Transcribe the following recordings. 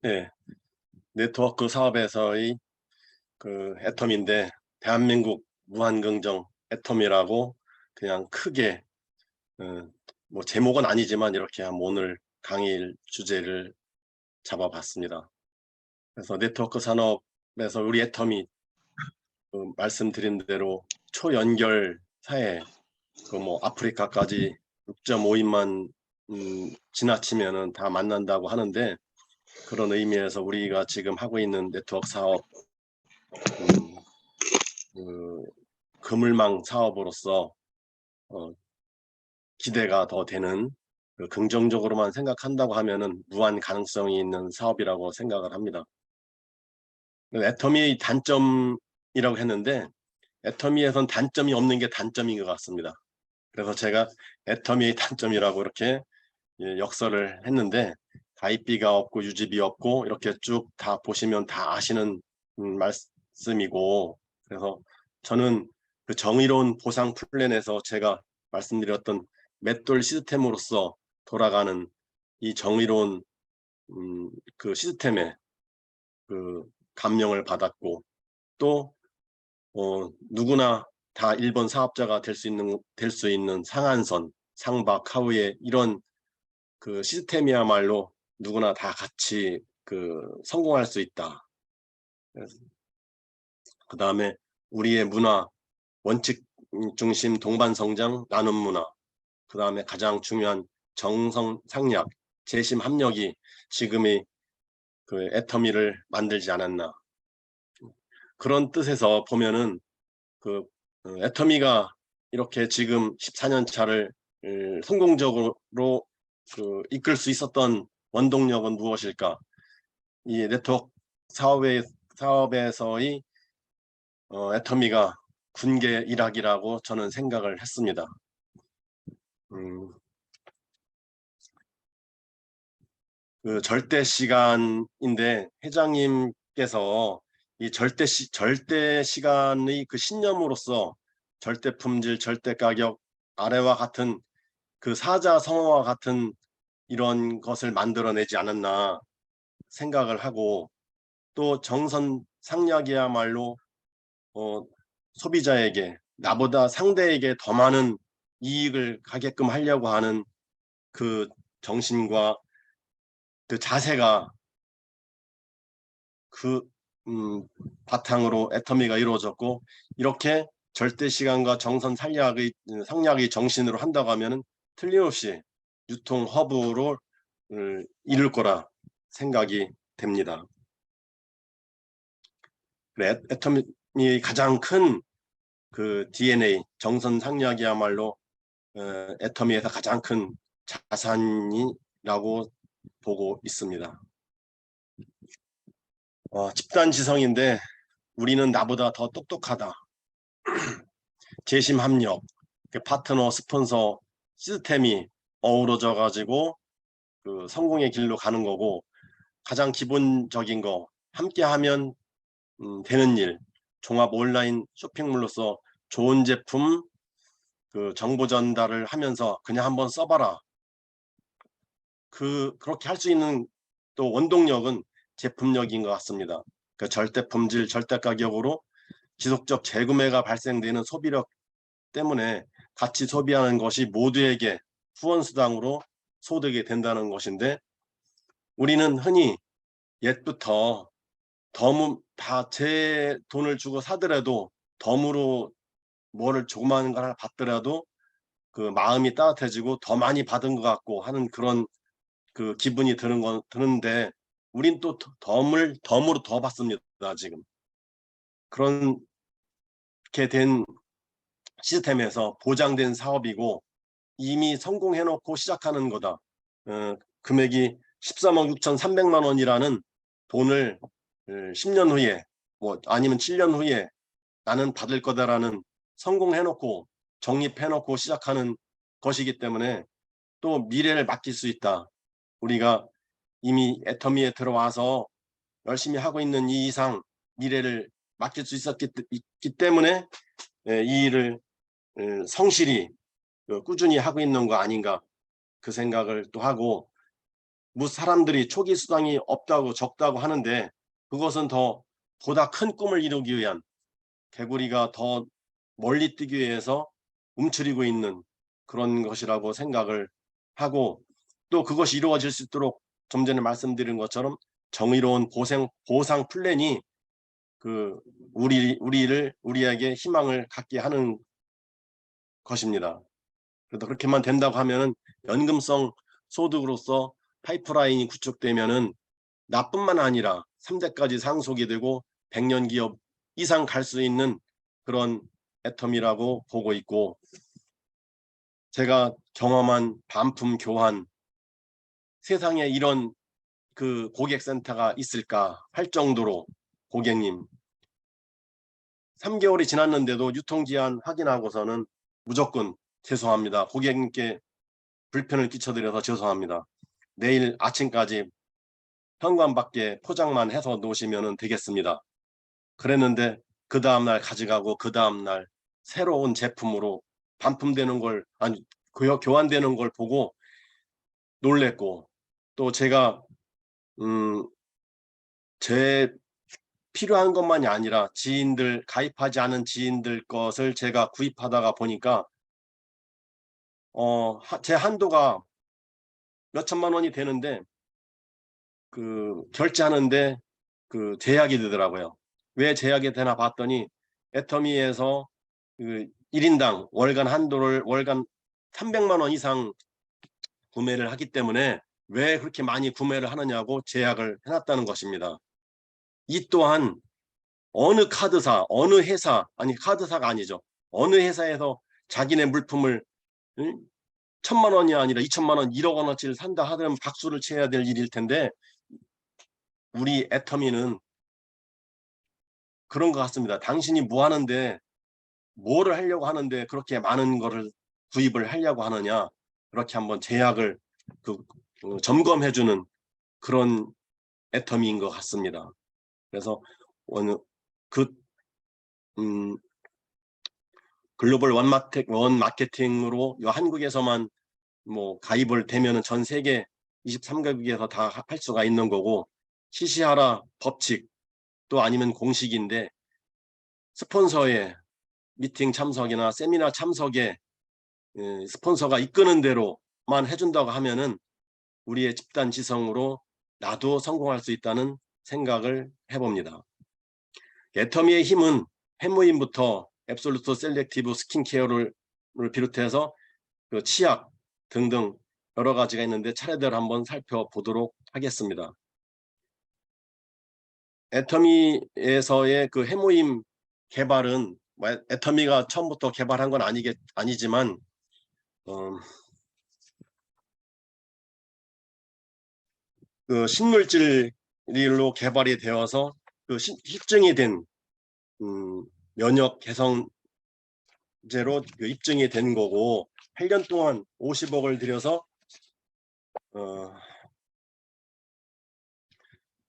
네, 네트워크 사업에서의 그 애텀인데 대한민국 무한긍정 애텀이라고 그냥 크게 어, 뭐 제목은 아니지만 이렇게 한번 오늘 강의 주제를 잡아봤습니다. 그래서 네트워크 산업에서 우리 애텀이 말씀드린 대로 초연결 사회 그 뭐 아프리카까지 6.5인만 지나치면은 다 만난다고 하는데 그런 의미에서 우리가 지금 하고 있는 네트워크 사업 음, 그 그물망 사업으로서 어, 기대가 더 되는 긍정적으로만 생각한다고 하면은 무한 가능성이 있는 사업이라고 생각을 합니다. 애터미의 단점이라고 했는데 애터미에선 단점이 없는 게 단점인 것 같습니다. 그래서 제가 애터미의 단점이라고 이렇게 역설을 했는데 가입비가 없고 유지비 없고 이렇게 쭉 다 보시면 다 아시는 말씀이고 그래서 저는 그 정의로운 보상 플랜에서 제가 말씀드렸던 맷돌 시스템으로서 돌아가는 이 정의로운 그 시스템에 그 감명을 받았고 또 누구나 다 1번 사업자가 될 수 있는 상한선, 상박, 하우의 이런 그 시스템이야말로 누구나 다 같이 그 성공할 수 있다. 그 다음에 우리의 문화, 원칙 중심 동반 성장, 나눔 문화. 그 다음에 가장 중요한 정성 상략, 재심 합력이 지금의 그 애터미를 만들지 않았나. 그런 뜻에서 보면은 그 애터미가 이렇게 지금 14년 차를 성공적으로 그 이끌 수 있었던 원동력은 무엇일까? 이 네트워크 사업에서의 애터미가 군계 일학이라고 저는 생각을 했습니다. 그 절대 시간인데 회장님께서 이 절대 시간의 그 신념으로서 절대 품질, 절대 가격, 아래와 같은 그 사자성어와 같은 이런 것을 만들어내지 않았나 생각을 하고 또 정선 상략이야말로 소비자에게 나보다 상대에게 더 많은 이익을 가게끔 하려고 하는 그 정신과 그 자세가 그 바탕으로 애터미가 이루어졌고 이렇게 절대 시간과 정선 상략의 정신으로 한다고 하면은 틀림없이 유통 허브로 이룰 거라 생각이 됩니다. 애터미의 가장 큰 그 DNA 정선 상략이야말로 애터미에서 가장 큰 자산이라고 보고 있습니다. 집단지성인데 우리는 나보다 더 똑똑하다. 재심 합력, 그 파트너, 스폰서, 시스템이 어우러져 가지고 그 성공의 길로 가는 거고 가장 기본적인 거 함께하면 되는 일, 종합 온라인 쇼핑몰로서 좋은 제품 그 정보 전달을 하면서 그냥 한번 써봐라. 그렇게 할 수 있는 또 원동력은 제품력인 것 같습니다. 그 절대 품질, 절대 가격으로 지속적 재구매가 발생되는 소비력 때문에 같이 소비하는 것이 모두에게 후원수당으로 소득이 된다는 것인데 우리는 흔히 옛부터 다 제 돈을 주고 사더라도 덤으로 뭐를 조그마한 걸 하나 받더라도 그 마음이 따뜻해지고 더 많이 받은 것 같고 하는 그런 그 기분이 드는데 우린 또 덤으로 더 받습니다. 지금 그렇게 된 시스템에서 보장된 사업이고 이미 성공해놓고 시작하는 거다. 금액이 13억 6,300만 원이라는 돈을 10년 후에 뭐 아니면 7년 후에 나는 받을 거다라는 성공해놓고 적립해놓고 시작하는 것이기 때문에 또 미래를 맡길 수 있다. 우리가 이미 애터미에 들어와서 열심히 하고 있는 이 이상 미래를 맡길 수 있기 때문에 이 일을 성실히 꾸준히 하고 있는 거 아닌가 그 생각을 또 하고 사람들이 초기 수당이 없다고 적다고 하는데 그것은 보다 큰 꿈을 이루기 위한 개구리가 더 멀리 뛰기 위해서 움츠리고 있는 그런 것이라고 생각을 하고 또 그것이 이루어질 수 있도록 좀 전에 말씀드린 것처럼 정의로운 보상 플랜이 우리에게 희망을 갖게 하는 것입니다. 그래도 그렇게만 된다고 하면은 연금성 소득으로서 파이프라인이 구축되면은 나뿐만 아니라 3대까지 상속이 되고 100년 기업 이상 갈 수 있는 그런 애텀이라고 보고 있고, 제가 경험한 반품 교환, 세상에 이런 고객센터가 있을까 할 정도로 고객님 3개월이 지났는데도 유통기한 확인하고서는 무조건 죄송합니다. 고객님께 불편을 끼쳐드려서 죄송합니다. 내일 아침까지 현관 밖에 포장만 해서 놓으시면 되겠습니다. 그랬는데 그 다음날 가져가고 그 다음날 새로운 제품으로 반품되는 걸 교환되는 걸 보고 놀랬고, 또 제가 제 필요한 것만이 아니라 지인들, 가입하지 않은 지인들 것을 제가 구입하다가 보니까 제 한도가 몇 천만 원이 되는데 결제하는데 제약이 되더라고요. 왜 제약이 되나 봤더니 애터미에서 1인당 월간 한도를 월간 300만 원 이상 구매를 하기 때문에 왜 그렇게 많이 구매를 하느냐고 제약을 해놨다는 것입니다. 이 또한 어느 카드사, 어느 회사, 아니 카드사가 아니죠. 어느 회사에서 자기네 물품을 1000만 원이 아니라 2000만 원, 1억 원어치를 산다 하더라면 박수를 쳐야 될 일일 텐데 우리 애터미는 그런 것 같습니다. 당신이 뭐 하는데, 뭐를 하려고 하는데 그렇게 많은 거를 구입을 하려고 하느냐, 그렇게 한번 제약을 점검해주는 그런 애터미인 것 같습니다. 그래서 글로벌 원마케팅으로 한국에서만 가입을 되면은 전 세계 23개국에서 다 할 수가 있는 거고, 시시하라 법칙 또 아니면 공식인데 스폰서의 미팅 참석이나 세미나 참석에 스폰서가 이끄는 대로만 해준다고 하면은 우리의 집단 지성으로 나도 성공할 수 있다는 생각을 해봅니다. 애터미의 힘은 해모임부터 앱솔루트 셀렉티브 스킨케어를 비롯해서 치약 등등 여러 가지가 있는데 차례대로 한번 살펴보도록 하겠습니다. 애터미에서의 해모임 개발은 애터미가 처음부터 개발한 건 아니지만 식물질로 개발이 되어서 입증이 된 면역 개선제로 입증이 된 거고, 8년 동안 50억을 들여서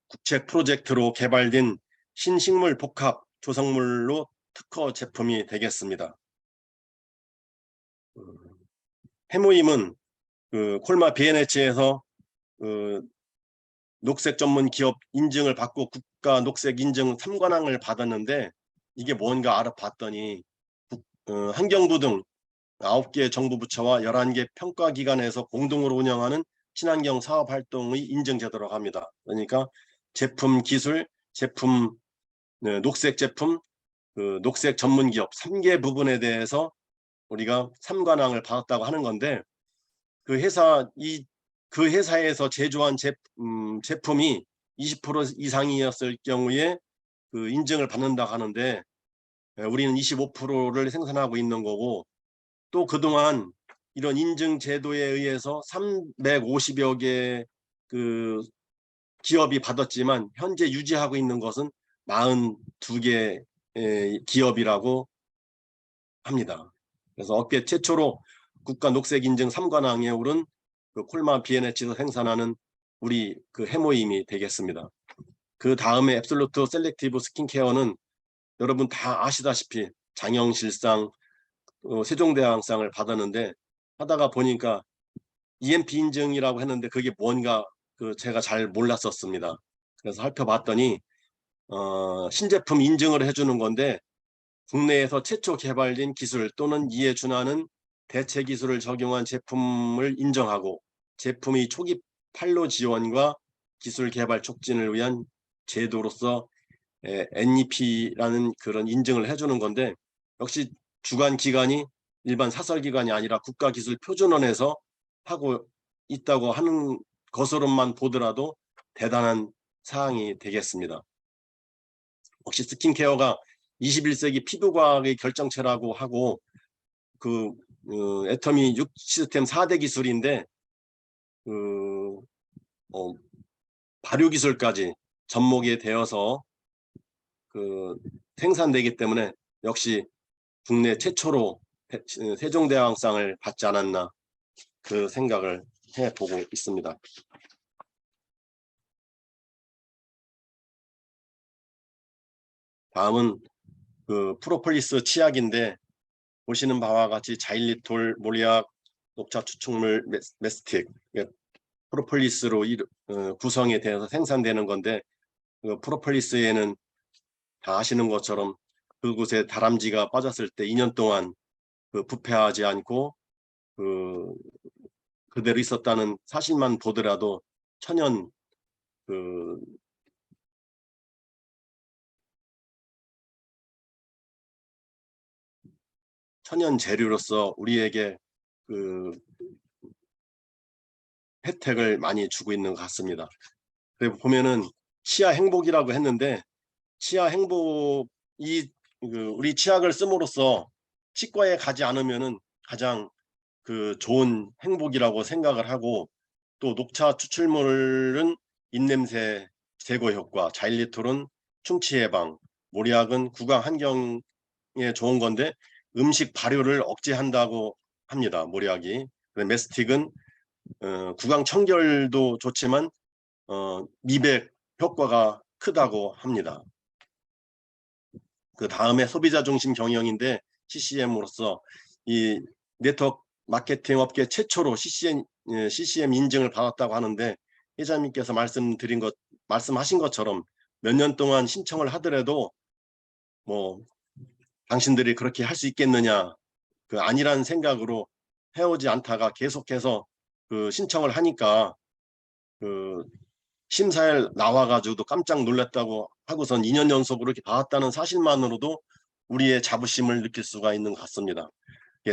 국책 프로젝트로 개발된 신식물 복합 조성물로 특허 제품이 되겠습니다. 해모임은 콜마 BNH에서 녹색 전문 기업 인증을 받고 국가 녹색 인증 3관왕을 받았는데, 이게 뭔가 알아봤더니 환경부 등 9개 정부 부처와 11개 평가기관에서 공동으로 운영하는 친환경 사업활동의 인증제도라고 합니다. 그러니까 제품 기술, 제품, 녹색 제품, 녹색 전문기업 3개 부분에 대해서 우리가 3관왕을 받았다고 하는 건데, 그 회사에서 제조한 제품이 20% 이상이었을 경우에 인증을 받는다고 하는데, 우리는 25%를 생산하고 있는 거고, 또 그동안 이런 인증 제도에 의해서 350여 개 기업이 받았지만 현재 유지하고 있는 것은 42개 기업이라고 합니다. 그래서 업계 최초로 국가 녹색 인증 3관왕에 오른 콜마 BNH에서 생산하는 우리 해모임이 되겠습니다. 그 다음에 앱솔루트 셀렉티브 스킨케어는 여러분 다 아시다시피 장영실상, 세종대왕상을 받았는데, 하다가 보니까 EMP 인증이라고 했는데 그게 뭔가 제가 잘 몰랐었습니다. 그래서 살펴봤더니 신제품 인증을 해주는 건데 국내에서 최초 개발된 기술 또는 이에 준하는 대체 기술을 적용한 제품을 인정하고 제품의 초기 판로 지원과 기술 개발 촉진을 위한 제도로서 NEP라는 그런 인증을 해주는 건데 역시 주관 기관이 일반 사설 기관이 아니라 국가기술표준원에서 하고 있다고 하는 것으로만 보더라도 대단한 사항이 되겠습니다. 혹시 스킨케어가 21세기 피부과학의 결정체라고 하고 애터미 6 시스템 4대 기술인데 발효 기술까지 접목이 되어서 생산되기 때문에 역시 국내 최초로 세종대왕상을 받지 않았나 그 생각을 해보고 있습니다. 다음은 프로폴리스 치약인데 보시는 바와 같이 자일리톨, 모리악, 녹차 추출물, 메스틱, 프로폴리스로 구성이 되어서 생산되는 건데 프로폴리스에는 다 아시는 것처럼 그곳에 다람쥐가 빠졌을 때 2년 동안 부패하지 않고 그대로 있었다는 사실만 보더라도 천연 천연 재료로서 우리에게 혜택을 많이 주고 있는 것 같습니다. 그리고 보면은 치아 행복이라고 했는데 치아 행복이 우리 치약을 씀으로써 치과에 가지 않으면은 가장 좋은 행복이라고 생각을 하고 또 녹차 추출물은 입냄새 제거 효과, 자일리톨은 충치 예방, 모리약은 구강 환경에 좋은 건데 음식 발효를 억제한다고 합니다. 모리약이. 메스틱은 구강 청결도 좋지만 미백 효과가 크다고 합니다. 그 다음에 소비자 중심 경영인데 CCM으로서 이 네트워크 마케팅 업계 최초로 CCM 인증을 받았다고 하는데 회장님께서 말씀하신 것처럼 몇 년 동안 신청을 하더라도 뭐 당신들이 그렇게 할 수 있겠느냐 아니라는 생각으로 해오지 않다가 계속해서 신청을 하니까 심사에 나와가지고도 깜짝 놀랐다고 하고선 2년 연속으로 이렇게 받았다는 사실만으로도 우리의 자부심을 느낄 수가 있는 것 같습니다.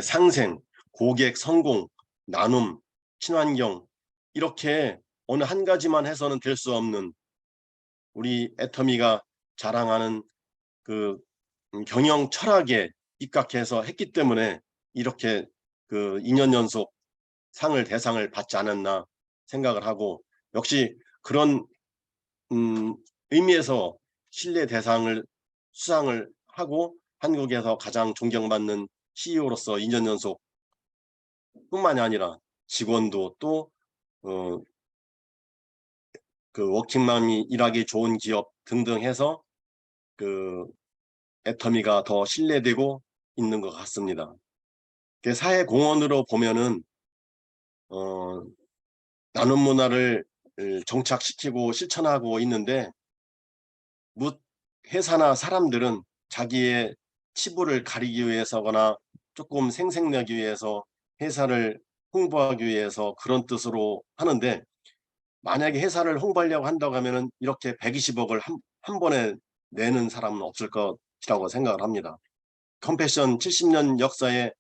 상생, 고객, 성공, 나눔, 친환경 이렇게 어느 한 가지만 해서는 될 수 없는 우리 애터미가 자랑하는 경영 철학에 입각해서 했기 때문에 이렇게 2년 연속 대상을 받지 않았나 생각을 하고 역시 그런 의미에서 신뢰 대상을 수상을 하고 한국에서 가장 존경받는 CEO로서 2년 연속 뿐만이 아니라 직원도 또 워킹맘이 일하기 좋은 기업 등등 해서 애터미가 더 신뢰되고 있는 것 같습니다. 사회 공헌으로 보면은 나눔 문화를 정착시키고 실천하고 있는데 회사나 사람들은 자기의 치부를 가리기 위해서거나 조금 생색내기 위해서 회사를 홍보하기 위해서 그런 뜻으로 하는데 만약에 회사를 홍보하려고 한다고 하면은 이렇게 120억을 한 번에 내는 사람은 없을 것이라고 생각을 합니다. 컴패션 70년 역사에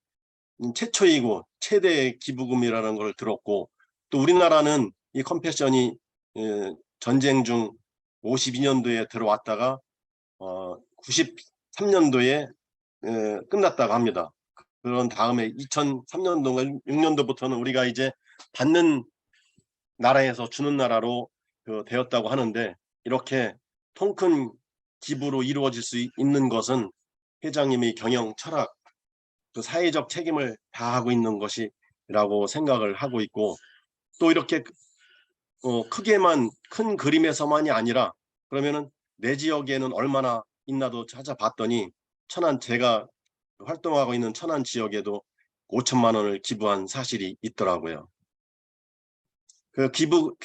최초이고 최대 기부금이라는 걸 들었고 또 우리나라는 이 컴패션이 전쟁 중 52년도에 들어왔다가 93년도에 끝났다고 합니다. 그런 다음에 2003년도인가 6년도부터는 우리가 이제 받는 나라에서 주는 나라로 되었다고 하는데 이렇게 통큰 기부로 이루어질 수 있는 것은 회장님의 경영 철학, 사회적 책임을 다하고 있는 것이라고 생각을 하고 있고 또 이렇게 크게만 큰 그림에서만이 아니라 그러면은 내 지역에는 얼마나 있나도 찾아봤더니 제가 활동하고 있는 천안 지역에도 5천만 원을 기부한 사실이 있더라고요. 그 기부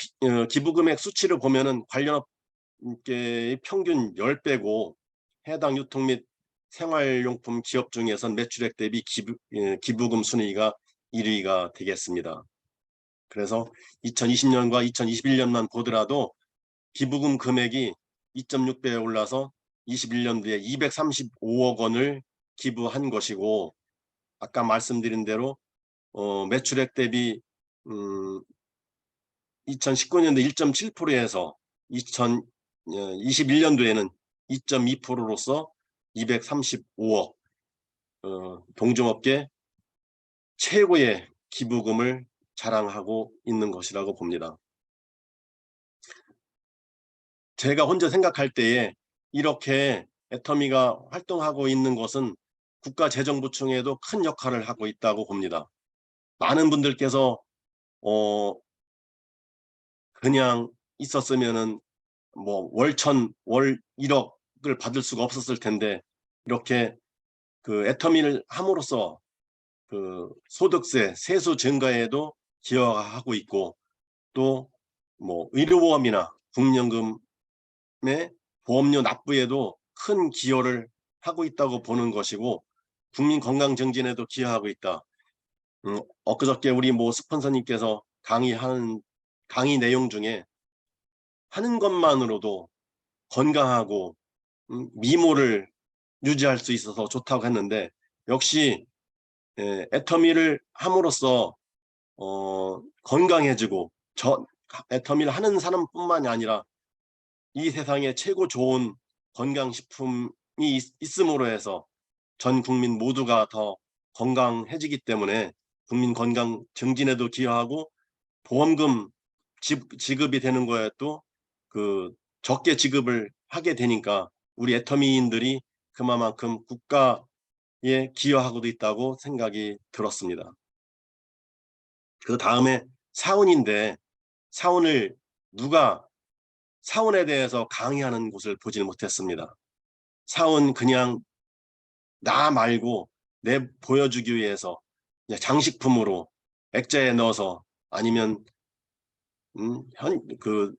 금액 수치를 보면은 관련 업계의 평균 10배고 해당 유통 및 생활용품 기업 중에선 매출액 대비 기부금 순위가 1위가 되겠습니다. 그래서 2020년과 2021년만 보더라도 기부금 금액이 2.6배에 올라서 21년도에 235억 원을 기부한 것이고, 아까 말씀드린 대로 매출액 대비 2019년도 1.7%에서 2021년도에는 2.2%로서 235억, 동종업계 최고의 기부금을 자랑하고 있는 것이라고 봅니다. 제가 혼자 생각할 때에 이렇게 애터미가 활동하고 있는 것은 국가재정부총회도 큰 역할을 하고 있다고 봅니다. 많은 분들께서 그냥 있었으면은 뭐 월천 월 1억을 받을 수가 없었을 텐데, 이렇게 그 애터미를 함으로써 그 소득세 세수 증가에도 기여하고 있고, 또 뭐 의료보험이나 국민연금의 보험료 납부에도 큰 기여를 하고 있다고 보는 것이고, 국민 건강 증진에도 기여하고 있다. 엊그저께 우리 뭐 스폰서님께서 강의 내용 중에 하는 것만으로도 건강하고 미모를 유지할 수 있어서 좋다고 했는데, 역시 애터미를 함으로써 건강해지고, 애터미를 하는 사람뿐만이 아니라 이 세상에 최고 좋은 건강식품이 있음으로 해서 전 국민 모두가 더 건강해지기 때문에 국민 건강 증진에도 기여하고, 보험금 지급이 되는 거에 또 그 적게 지급을 하게 되니까 우리 애터미인들이 그만큼 국가에 기여하고도 있다고 생각이 들었습니다. 그 다음에 사원인데, 사원에 대해서 강의하는 곳을 보지는 못했습니다. 사원 그냥 나 말고 내 보여주기 위해서 그냥 장식품으로 액자에 넣어서, 아니면 그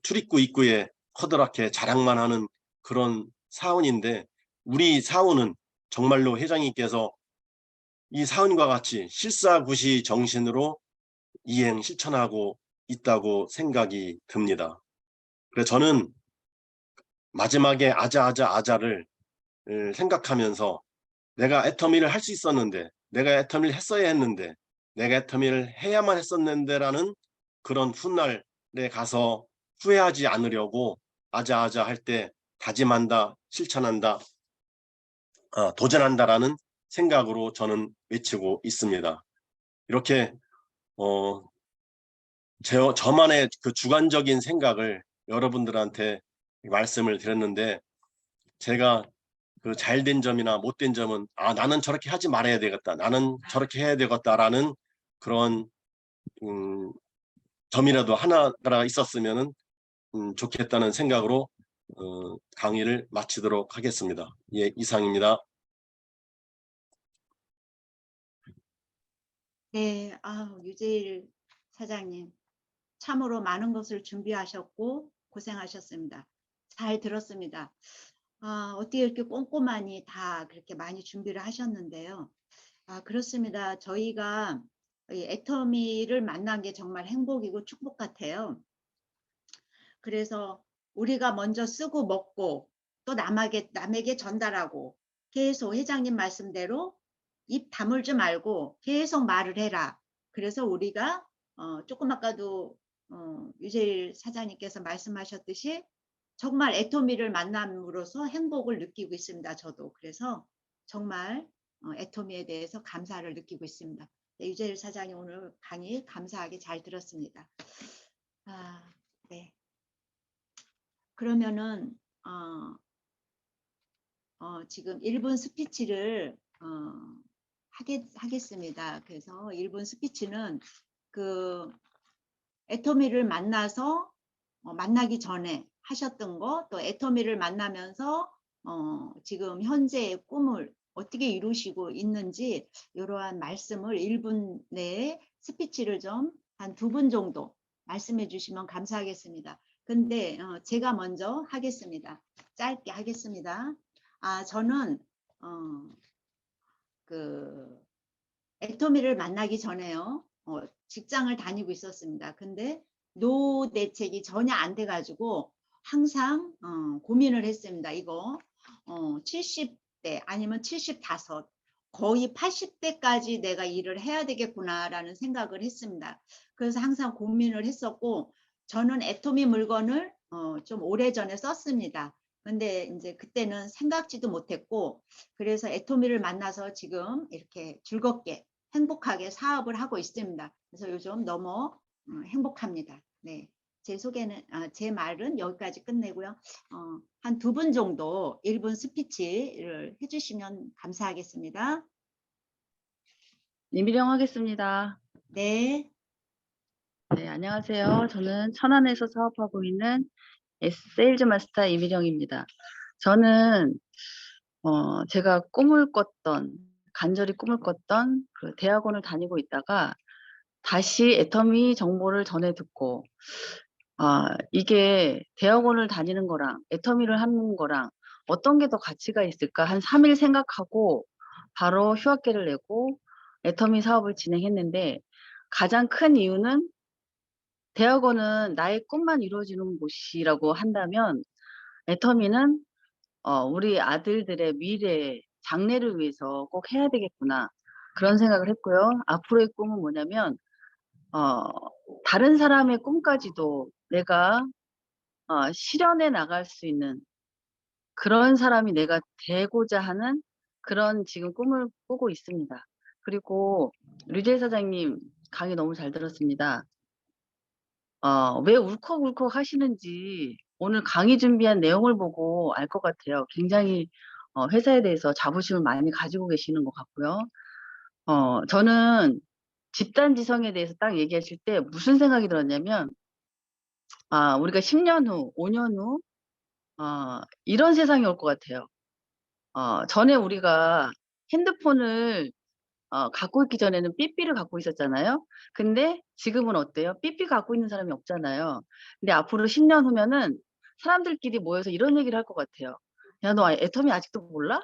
출입구 입구에 커다랗게 자랑만 하는 그런 사원인데, 우리 사원은 정말로 회장님께서 이 사원과 같이 실사구시 정신으로 이행 실천하고 있다고 생각이 듭니다. 그래서 저는 마지막에 아자를 생각하면서, 내가 애터미를 할 수 있었는데, 내가 애터미를 했어야 했는데, 내가 애터미를 해야만 했었는데 라는 그런 훗날에 가서 후회하지 않으려고 아자 할 때 다짐한다, 실천한다, 도전한다라는 생각으로 저는 외치고 있습니다. 이렇게 저만의 그 주관적인 생각을 여러분들한테 말씀을 드렸는데, 제가 그 잘된 점이나 못된 점은 나는 저렇게 하지 말아야 되겠다, 나는 저렇게 해야 되겠다라는 그런 점이라도 하나가 있었으면 좋겠다는 생각으로 강의를 마치도록 하겠습니다. 예, 이상입니다. 네, 유재일 사장님 참으로 많은 것을 준비하셨고 고생하셨습니다. 잘 들었습니다. 어떻게 이렇게 꼼꼼하니 다 그렇게 많이 준비를 하셨는데요. 그렇습니다. 저희가 이 애터미를 만난 게 정말 행복이고 축복 같아요. 그래서 우리가 먼저 쓰고 먹고 또 남에게 전달하고, 계속 회장님 말씀대로 입 다물지 말고 계속 말을 해라. 그래서 우리가 조금 아까도 유재일 사장님께서 말씀하셨듯이 정말 애터미를 만남으로써 행복을 느끼고 있습니다. 저도. 그래서 정말 애터미에 대해서 감사를 느끼고 있습니다. 네, 유재일 사장님 오늘 강의 감사하게 잘 들었습니다. 네. 그러면은 지금 1분 스피치를 하겠습니다. 그래서 1분 스피치는 그 애터미를 만나서 만나기 전에 하셨던 거, 또 애터미를 만나면서 지금 현재의 꿈을 어떻게 이루시고 있는지 이러한 말씀을 1분 내에 스피치를 좀 한 2분 정도 말씀해 주시면 감사하겠습니다. 근데 제가 먼저 하겠습니다. 짧게 하겠습니다. 저는 그 애터미를 만나기 전에요. 직장을 다니고 있었습니다. 근데 노후 대책이 전혀 안 돼가지고 항상 고민을 했습니다. 이거 70대 아니면 75, 거의 80대까지 내가 일을 해야 되겠구나라는 생각을 했습니다. 그래서 항상 고민을 했었고, 저는 애터미 물건을 좀 오래전에 썼습니다. 근데 이제 그때는 생각지도 못했고, 그래서 애터미를 만나서 지금 이렇게 즐겁게 행복하게 사업을 하고 있습니다. 그래서 요즘 너무 행복합니다. 네, 제 소개는 제 말은 여기까지 끝내고요. 한 2분 정도 1분 스피치를 해주시면 감사하겠습니다. 이미령 하겠습니다. 네, 네, 안녕하세요. 저는 천안에서 사업하고 있는 세일즈 마스터 이미령입니다. 저는 제가 간절히 꿈을 꿨던 그 대학원을 다니고 있다가 다시 애터미 정보를 전해 듣고 이게 대학원을 다니는 거랑 애터미를 하는 거랑 어떤 게 더 가치가 있을까 한 3일 생각하고 바로 휴학계를 내고 애터미 사업을 진행했는데, 가장 큰 이유는 대학원은 나의 꿈만 이루어지는 곳이라고 한다면 애터미는 우리 아들들의 미래 장래를 위해서 꼭 해야 되겠구나, 그런 생각을 했고요. 앞으로의 꿈은 뭐냐면 다른 사람의 꿈까지도 내가 실현해 나갈 수 있는 그런 사람이 내가 되고자 하는 그런 지금 꿈을 꾸고 있습니다. 그리고 류재 사장님 강의 너무 잘 들었습니다. 왜 울컥울컥 하시는지 오늘 강의 준비한 내용을 보고 알 것 같아요. 굉장히 회사에 대해서 자부심을 많이 가지고 계시는 것 같고요. 저는 집단지성에 대해서 딱 얘기하실 때 무슨 생각이 들었냐면, 우리가 10년 후, 5년 후 이런 세상이 올 것 같아요. 전에 우리가 핸드폰을 갖고 있기 전에는 삐삐를 갖고 있었잖아요. 근데 지금은 어때요? 삐삐 갖고 있는 사람이 없잖아요. 근데 앞으로 10년 후면은 사람들끼리 모여서 이런 얘기를 할 것 같아요. 야, 너 애터미 아직도 몰라?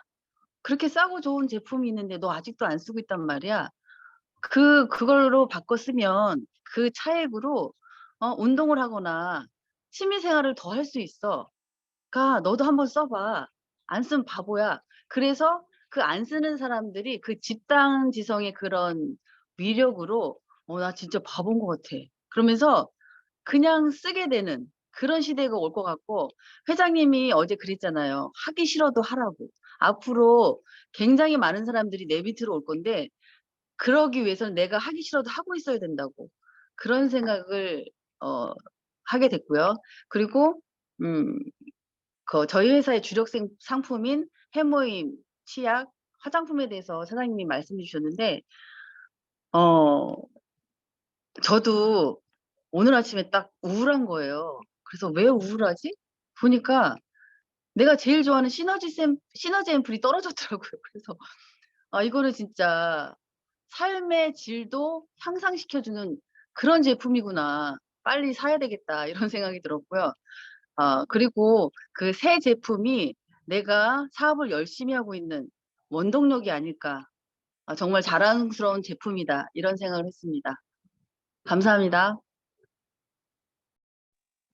그렇게 싸고 좋은 제품이 있는데 너 아직도 안 쓰고 있단 말이야. 그걸로 바꿔 쓰면 그 차액으로 운동을 하거나 취미 생활을 더 할 수 있어. 너도 한번 써봐. 안 쓰면 바보야. 그래서 그 안 쓰는 사람들이 그 집단 지성의 그런 위력으로 나 진짜 바본 것 같아, 그러면서 그냥 쓰게 되는 그런 시대가 올 것 같고, 회장님이 어제 그랬잖아요. 하기 싫어도 하라고. 앞으로 굉장히 많은 사람들이 내 밑으로 올 건데 그러기 위해서는 내가 하기 싫어도 하고 있어야 된다고, 그런 생각을 하게 됐고요. 그리고 저희 회사의 주력 상품인 해모임, 치약, 화장품에 대해서 사장님이 말씀해 주셨는데, 어, 저도 오늘 아침에 딱 우울한 거예요. 그래서 왜 우울하지? 보니까 내가 제일 좋아하는 시너지 앰플이 떨어졌더라고요. 그래서 이거는 진짜 삶의 질도 향상시켜주는 그런 제품이구나. 빨리 사야 되겠다, 이런 생각이 들었고요. 그리고 그 새 제품이 내가 사업을 열심히 하고 있는 원동력이 아닐까. 정말 자랑스러운 제품이다, 이런 생각을 했습니다. 감사합니다.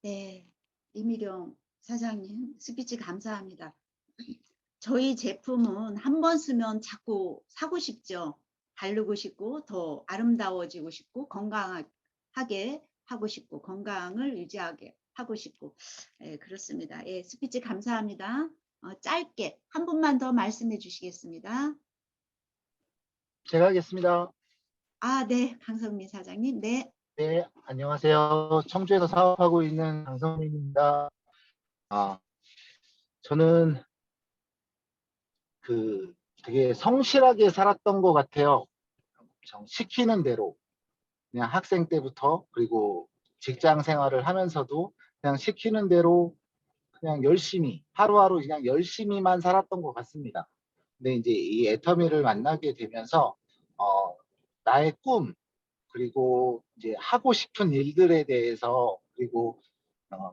네, 이미령 사장님 스피치 감사합니다. 저희 제품은 한 번 쓰면 자꾸 사고 싶죠. 바르고 싶고 더 아름다워지고 싶고 건강하게 하고 싶고 건강을 유지하게 하고 싶고, 그렇습니다. 스피치 감사합니다. 짧게 한 분만 더 말씀해 주시겠습니다. 제가 하겠습니다. 네, 강성민 사장님. 네, 네, 안녕하세요. 청주에서 사업하고 있는 강성민입니다. 저는 되게 성실하게 살았던 것 같아요. 시키는 대로 그냥 학생 때부터, 그리고 직장 생활을 하면서도 그냥 시키는 대로 그냥 열심히 하루하루 그냥 열심히만 살았던 것 같습니다. 근데 이제 이 애터미를 만나게 되면서 나의 꿈, 그리고 이제 하고 싶은 일들에 대해서, 그리고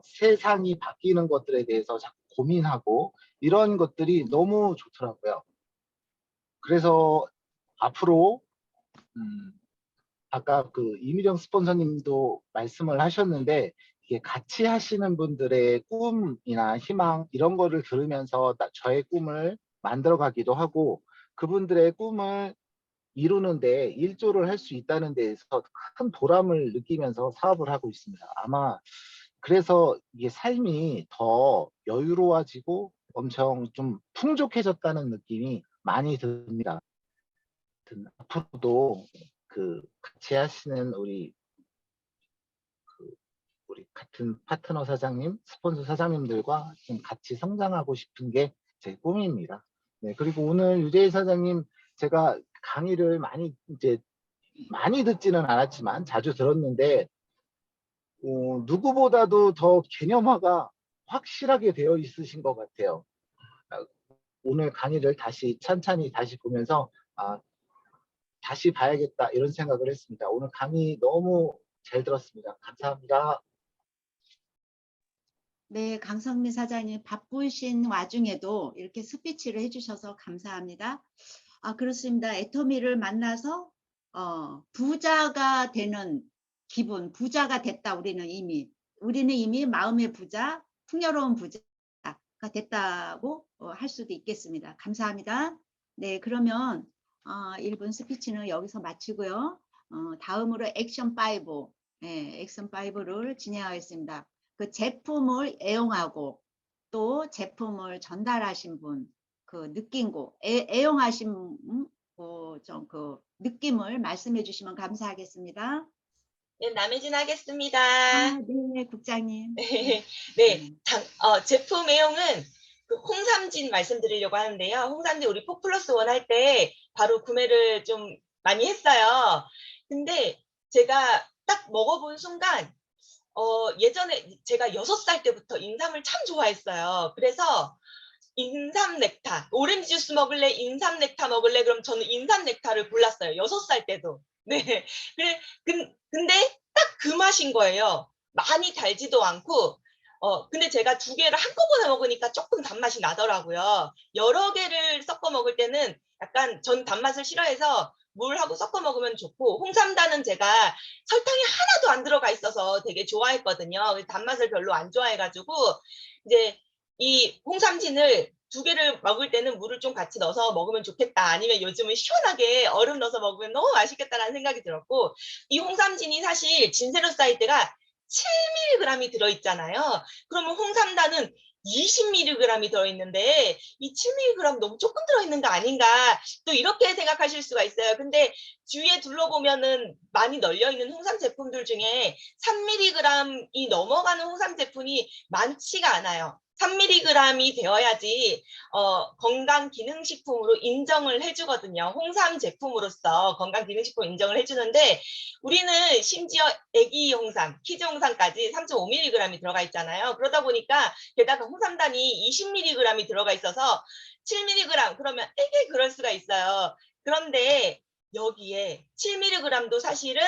세상이 바뀌는 것들에 대해서 자꾸 고민하고 이런 것들이 너무 좋더라고요. 그래서 앞으로 아까 그 이미령 스폰서님도 말씀을 하셨는데, 이게 같이 하시는 분들의 꿈이나 희망 이런 거를 들으면서 저의 꿈을 만들어 가기도 하고, 그분들의 꿈을 이루는데 일조를 할 수 있다는 데에서 큰 보람을 느끼면서 사업을 하고 있습니다. 아마 그래서 이게 삶이 더 여유로워지고 엄청 좀 풍족해졌다는 느낌이 많이 듭니다. 앞으로도 그 같이 하시는 우리 같은 파트너 사장님, 스폰서 사장님들과 좀 같이 성장하고 싶은 게 제 꿈입니다. 네, 그리고 오늘 유재희 사장님, 제가 강의를 많이 듣지는 않았지만 자주 들었는데, 누구보다도 더 개념화가 확실하게 되어 있으신 것 같아요. 아, 오늘 강의를 찬찬히 다시 보면서, 다시 봐야겠다 이런 생각을 했습니다. 오늘 강의 너무 잘 들었습니다. 감사합니다. 네, 강성민 사장님 바쁘신 와중에도 이렇게 스피치를 해주셔서 감사합니다. 그렇습니다. 애터미를 만나서 부자가 되는 기분, 부자가 됐다. 우리는 이미 마음의 부자, 풍요로운 부자가 됐다고 할 수도 있겠습니다. 감사합니다. 네, 그러면 1분 스피치는 여기서 마치고요. 다음으로 액션 5, 액션 5를 진행하겠습니다. 그 제품을 애용하고 또 제품을 전달하신 분, 그 느낀 거, 애용하신 그 느낌을 말씀해 주시면 감사하겠습니다. 네, 남혜진 하겠습니다. 네, 국장님. 네, 제품 애용은 그 홍삼진 말씀드리려고 하는데요. 홍삼진 우리 포플러스1 할 때 바로 구매를 좀 많이 했어요. 근데 제가 딱 먹어본 순간 예전에 제가 6살 때부터 인삼을 참 좋아했어요. 그래서 인삼 넥타, 오렌지 주스 먹을래, 인삼 넥타 먹을래, 그럼 저는 인삼 넥타를 골랐어요. 6살 때도. 네. 근데 딱 그 맛인 거예요. 많이 달지도 않고, 근데 제가 2개를 한꺼번에 먹으니까 조금 단맛이 나더라고요. 여러 개를 섞어 먹을 때는 약간 전 단맛을 싫어해서 물하고 섞어 먹으면 좋고, 홍삼단은 제가 설탕이 하나도 안 들어가 있어서 되게 좋아했거든요. 단맛을 별로 안 좋아해가지고, 이제 이 홍삼진을 2개를 먹을 때는 물을 좀 같이 넣어서 먹으면 좋겠다. 아니면 요즘은 시원하게 얼음 넣어서 먹으면 너무 맛있겠다라는 생각이 들었고, 이 홍삼진이 사실 진세로사이드가 7mg이 들어있잖아요. 그러면 홍삼단은 20mg이 들어있는데 이 7mg 너무 조금 들어있는 거 아닌가, 또 이렇게 생각하실 수가 있어요. 근데 주위에 둘러보면은 많이 널려있는 홍삼 제품들 중에 3mg이 넘어가는 홍삼 제품이 많지가 않아요. 3mg이 되어야지 건강기능식품으로 인정을 해주거든요. 홍삼 제품으로서 건강기능식품 인정을 해주는데, 우리는 심지어 애기 홍삼, 키즈 홍삼까지 3.5mg이 들어가 있잖아요. 그러다 보니까 게다가 홍삼단이 20mg이 들어가 있어서 7mg, 그러면 되게 그럴 수가 있어요. 그런데 여기에 7mg도 사실은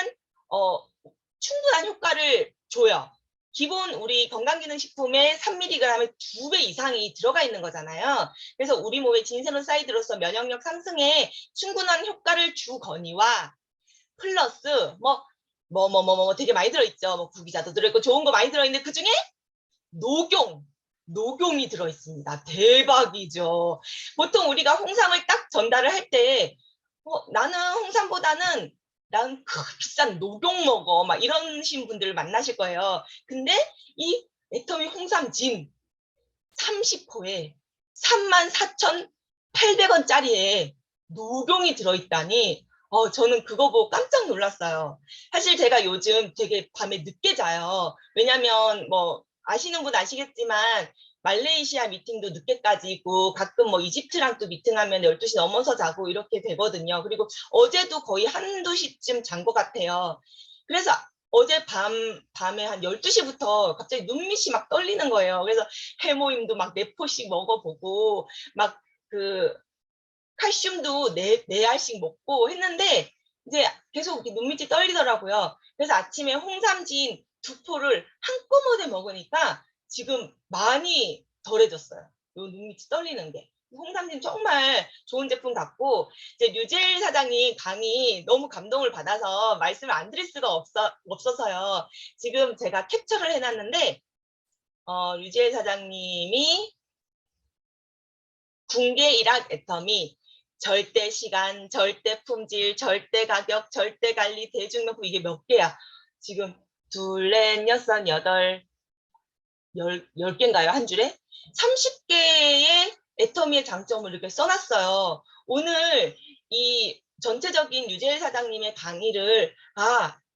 충분한 효과를 줘요. 기본 우리 건강기능식품에 3mg의 2배 이상이 들어가 있는 거잖아요. 그래서 우리 몸의 진세노사이드로서 면역력 상승에 충분한 효과를 주거니와 플러스 되게 많이 들어있죠. 뭐 구기자도 들어있고 좋은 거 많이 들어있는데 그중에 녹용이 들어있습니다. 대박이죠. 보통 우리가 홍삼을 딱 전달을 할 때 나는 홍삼보다는 난 그 비싼 녹용 먹어 막 이러신 분들을 만나실 거예요. 근데 이 애터미 홍삼진 30호에 34,800원짜리에 녹용이 들어있다니 저는 그거 보고 깜짝 놀랐어요. 사실 제가 요즘 되게 밤에 늦게 자요. 왜냐면 뭐 아시는 분 아시겠지만 말레이시아 미팅도 늦게까지 있고 가끔 뭐 이집트랑 또 미팅하면 12시 넘어서 자고 이렇게 되거든요. 그리고 어제도 거의 한두 시쯤 잔 것 같아요. 그래서 어제 밤에 한 12시부터 갑자기 눈밑이 막 떨리는 거예요. 그래서 해모임도 막 4포씩 먹어보고 막 그 칼슘도 4알씩 먹고 했는데 이제 계속 이렇게 눈밑이 떨리더라고요. 그래서 아침에 홍삼진 2포를 한꺼번에 먹으니까 지금 많이 덜해졌어요. 요 눈밑이 떨리는 게. 홍삼진 정말 좋은 제품 같고, 이제 류젤 사장님 강의 너무 감동을 받아서 말씀을 안 드릴 수가 없어서요. 지금 제가 캡처를 해놨는데, 류젤 사장님이 궁계 일학 애터미, 절대 시간, 절대 품질, 절대 가격, 절대 관리, 대중명품, 이게 몇 개야? 지금 둘, 넷, 여섯, 여덟, 10개인가요? 한 줄에? 30개의 애터미의 장점을 이렇게 써놨어요. 오늘 이 전체적인 류젤 사장님의 강의를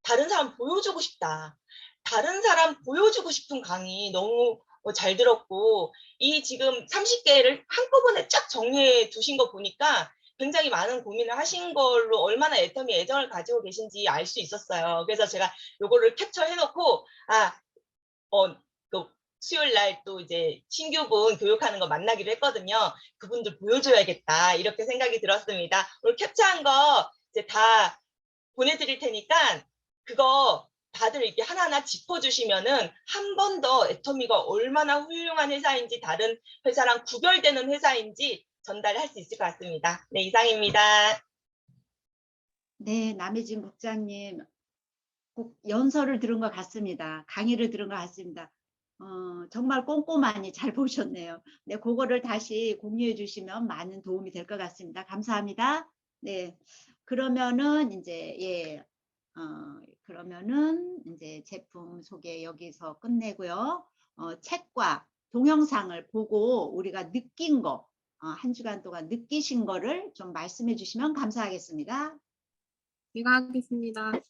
다른 사람 보여주고 싶다. 다른 사람 보여주고 싶은 강의 너무 잘 들었고, 이 지금 30개를 한꺼번에 쫙 정리해 두신 거 보니까 굉장히 많은 고민을 하신 걸로 얼마나 애터미 애정을 가지고 계신지 알 수 있었어요. 그래서 제가 요거를 캡처해 놓고, 그 수요일 날 또 이제 신규분 교육하는 거 만나기로 했거든요. 그분들 보여줘야겠다, 이렇게 생각이 들었습니다. 오늘 캡처한 거 이제 다 보내드릴 테니까 그거 다들 이렇게 하나하나 짚어주시면은 한 번 더 애터미가 얼마나 훌륭한 회사인지, 다른 회사랑 구별되는 회사인지 전달할 수 있을 것 같습니다. 네, 이상입니다. 네, 남혜진 국장님 꼭 연설을 들은 것 같습니다. 강의를 들은 것 같습니다. 정말 꼼꼼하니 잘 보셨네요. 네, 그거를 다시 공유해 주시면 많은 도움이 될 것 같습니다. 감사합니다. 네, 그러면은 이제 그러면은 이제 제품 소개 여기서 끝내고요. 책과 동영상을 보고 우리가 느낀 거, 한 주간 동안 느끼신 거를 좀 말씀해 주시면 감사하겠습니다. 제가 하겠습니다. 네.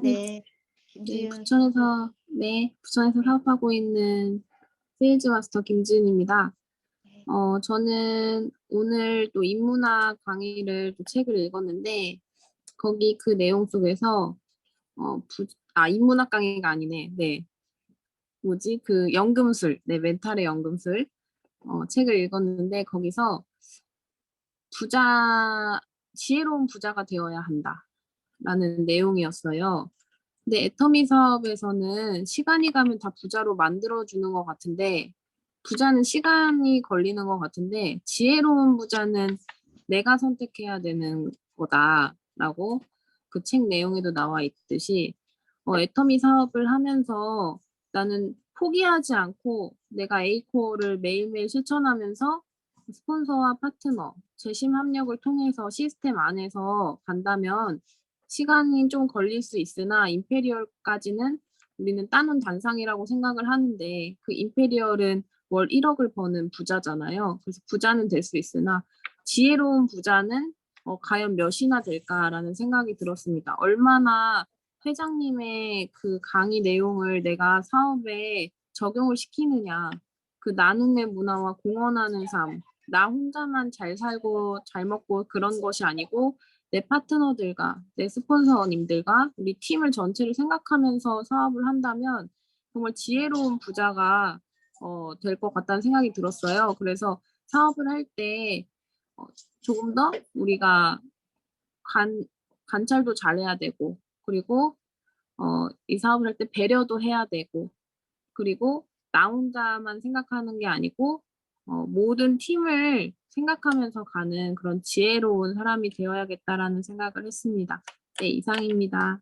네, 김지은. 부천에서 사업하고 있는 세일즈 마스터 김지은입니다. 저는 오늘 또 인문학 강의를 또 책을 읽었는데, 거기 그 내용 속에서, 인문학 강의가 아니네. 네. 그 연금술, 멘탈의 연금술, 책을 읽었는데, 거기서 지혜로운 부자가 되어야 한다라는 내용이었어요. 근데 애터미 사업에서는 시간이 가면 다 부자로 만들어주는 것 같은데, 부자는 시간이 걸리는 것 같은데, 지혜로운 부자는 내가 선택해야 되는 거다라고 그 책 내용에도 나와 있듯이, 애터미 사업을 하면서 나는 포기하지 않고 내가 A코어를 매일매일 실천하면서 스폰서와 파트너, 재심 합력을 통해서 시스템 안에서 간다면 시간이 좀 걸릴 수 있으나 임페리얼까지는 우리는 따놓은 단상이라고 생각을 하는데, 그 임페리얼은 월 1억을 버는 부자잖아요. 그래서 부자는 될 수 있으나 지혜로운 부자는 과연 몇이나 될까라는 생각이 들었습니다. 얼마나 회장님의 그 강의 내용을 내가 사업에 적용을 시키느냐, 그 나눔의 문화와 공헌하는 삶, 나 혼자만 잘 살고 잘 먹고 그런 것이 아니고 내 파트너들과 내 스폰서님들과 우리 팀을 전체를 생각하면서 사업을 한다면 정말 지혜로운 부자가 될 것 같다는 생각이 들었어요. 그래서 사업을 할 때 조금 더 우리가 관찰도 잘해야 되고, 그리고 이 사업을 할 때 배려도 해야 되고, 그리고 나 혼자만 생각하는 게 아니고 모든 팀을 생각하면서 가는 그런 지혜로운 사람이 되어야겠다라는 생각을 했습니다. 네, 이상입니다.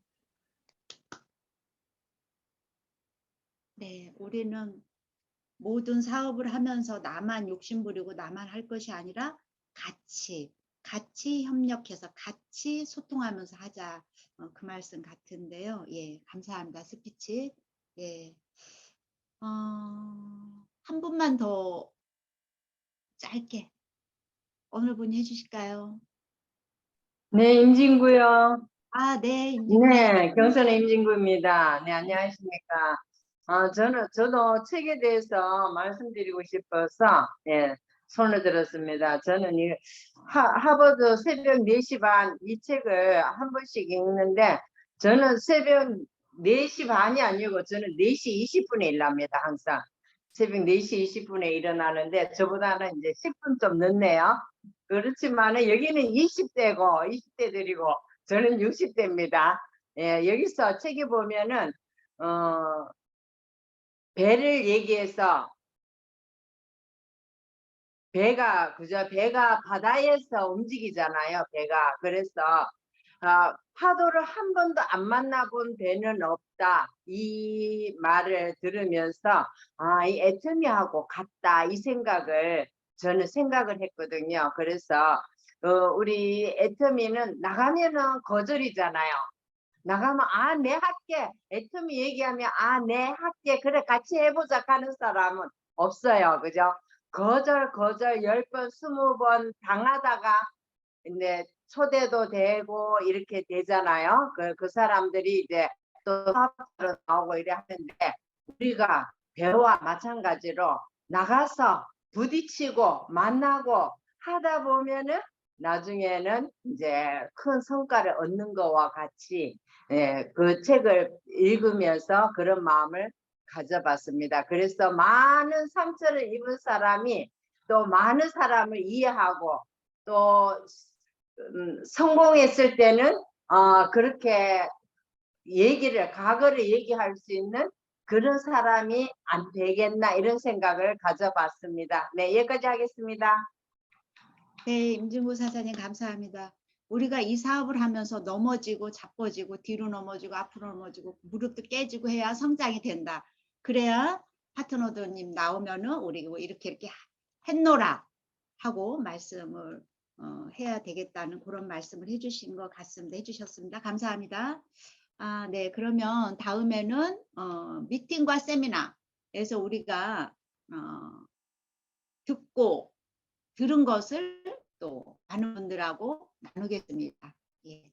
네, 우리는 모든 사업을 하면서 나만 욕심부리고 나만 할 것이 아니라 같이 협력해서 같이 소통하면서 하자. 그 말씀 같은데요. 예, 감사합니다. 스피치. 예. 한 분만 더 짧게 어느 분이 해주실까요? 네, 임진구요. 네, 네, 경선의 임진구입니다. 네, 안녕하십니까. 저도 책에 대해서 말씀드리고 싶어서, 손을 들었습니다. 저는 하버드 새벽 4시 반 이 책을 한 번씩 읽는데, 저는 새벽 4시 반이 아니고, 저는 4시 20분에 일합니다, 항상. 새벽 4시 20분에 일어나는데, 저보다는 이제 10분 좀 늦네요. 그렇지만 여기는 20대고 20대들이고 저는 60대입니다. 예, 여기서 책에 보면은 배를 얘기해서 배가 바다에서 움직이잖아요. 배가. 그래서 파도를 한 번도 안 만나본 배는 없다. 이 말을 들으면서 이 애터미하고 같다. 이 생각을 저는 생각을 했거든요. 그래서 우리 애터미는 나가면은 거절이잖아요. 나가면 내 할게. 애터미 얘기하면 내 할게. 그래 같이 해보자 하는 사람은 없어요. 그죠? 거절 10번 20번 당하다가 이제 초대도 되고 이렇게 되잖아요. 그 사람들이 이제 또 사업자로 나오고 이래 하는데 우리가 배우와 마찬가지로 나가서 부딪히고 만나고 하다 보면은 나중에는 이제 큰 성과를 얻는 거와 같이 그 책을 읽으면서 그런 마음을 가져봤습니다. 그래서 많은 상처를 입은 사람이 또 많은 사람을 이해하고 또 성공했을 때는 그렇게 과거를 얘기할 수 있는 그런 사람이 안 되겠나 이런 생각을 가져봤습니다. 네, 여기까지 하겠습니다. 네, 임진구 사장님 감사합니다. 우리가 이 사업을 하면서 넘어지고 자빠지고 뒤로 넘어지고 앞으로 넘어지고 무릎도 깨지고 해야 성장이 된다. 그래야 파트너님 나오면은 우리 이렇게 했노라 하고 말씀을 해야 되겠다는 그런 말씀을 해주신 것 같습니다. 해주셨습니다. 감사합니다. 네, 그러면 다음에는 미팅과 세미나에서 우리가 듣고 들은 것을 또 많은 분들하고 나누겠습니다. 예.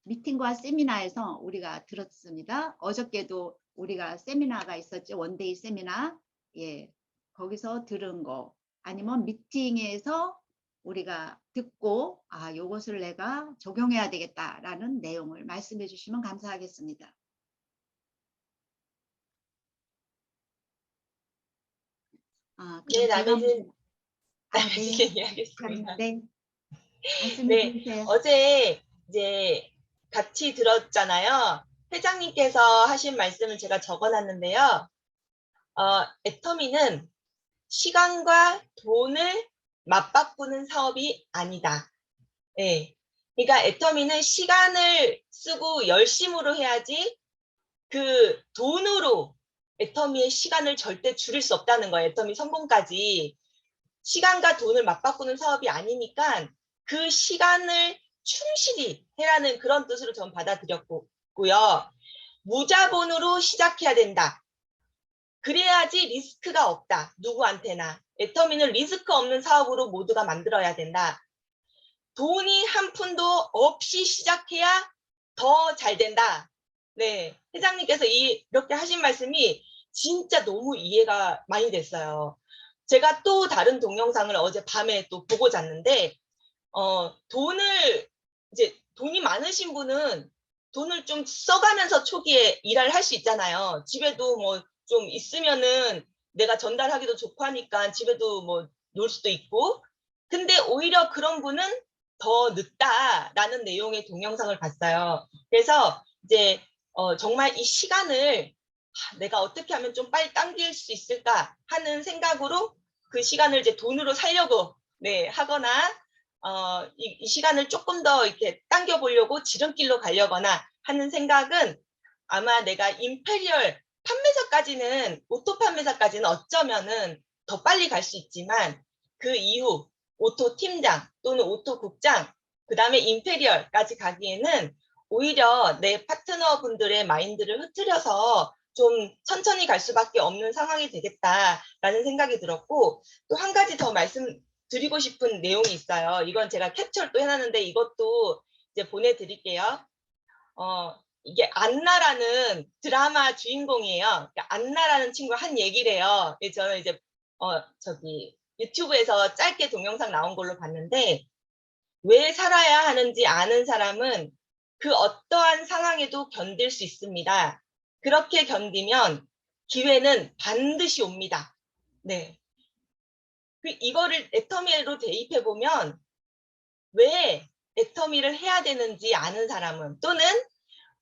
미팅과 세미나에서 우리가 들었습니다. 어저께도 우리가 세미나가 있었죠. 원데이 세미나. 예. 거기서 들은 거 아니면 미팅에서 우리가 듣고 요것을 내가 적용해야 되겠다라는 내용을 말씀해 주시면 감사하겠습니다. 네, 나머지는 네. 나머지 이야기하겠습니다. 네. 말씀해 네, 주세요. 어제 이제 같이 들었잖아요. 회장님께서 하신 말씀을 제가 적어놨는데요. 애터미는 시간과 돈을 맞바꾸는 사업이 아니다. 예. 그러니까 애터미는 시간을 쓰고 열심으로 해야지 그 돈으로 애터미의 시간을 절대 줄일 수 없다는 거예요. 애터미 성공까지. 시간과 돈을 맞바꾸는 사업이 아니니까 그 시간을 충실히 해라는 그런 뜻으로 전 받아들였고요. 무자본으로 시작해야 된다. 그래야지 리스크가 없다. 누구한테나. 애터미는 리스크 없는 사업으로 모두가 만들어야 된다. 돈이 한 푼도 없이 시작해야 더 잘 된다. 네, 회장님께서 이렇게 하신 말씀이 진짜 너무 이해가 많이 됐어요. 제가 또 다른 동영상을 어제 밤에 또 보고 잤는데 돈이 많으신 분은 돈을 좀 써가면서 초기에 일을 할 수 있잖아요. 집에도 뭐 좀 있으면은 내가 전달하기도 좋고 하니까 집에도 뭐 놀 수도 있고. 근데 오히려 그런 분은 더 늦다라는 내용의 동영상을 봤어요. 그래서 이제 정말 이 시간을 내가 어떻게 하면 좀 빨리 당길 수 있을까 하는 생각으로 그 시간을 이제 돈으로 살려고 하거나 이 시간을 조금 더 이렇게 당겨 보려고 지름길로 가려거나 하는 생각은 아마 내가 임페리얼 판매사까지는 오토 판매사까지는 어쩌면은 더 빨리 갈 수 있지만 그 이후 오토 팀장 또는 오토 국장 그다음에 임페리얼까지 가기에는 오히려 내 파트너분들의 마인드를 흐트려서 좀 천천히 갈 수밖에 없는 상황이 되겠다라는 생각이 들었고 또 한 가지 더 말씀드리고 싶은 내용이 있어요. 이건 제가 캡처를 또 해놨는데 이것도 이제 보내드릴게요. 이게 안나라는 드라마 주인공이에요. 그러니까 안나라는 친구가 한 얘기래요. 저는 이제 유튜브에서 짧게 동영상 나온 걸로 봤는데 왜 살아야 하는지 아는 사람은 그 어떠한 상황에도 견딜 수 있습니다. 그렇게 견디면 기회는 반드시 옵니다. 네. 이거를 애터미로 대입해 보면 왜 애터미를 해야 되는지 아는 사람은, 또는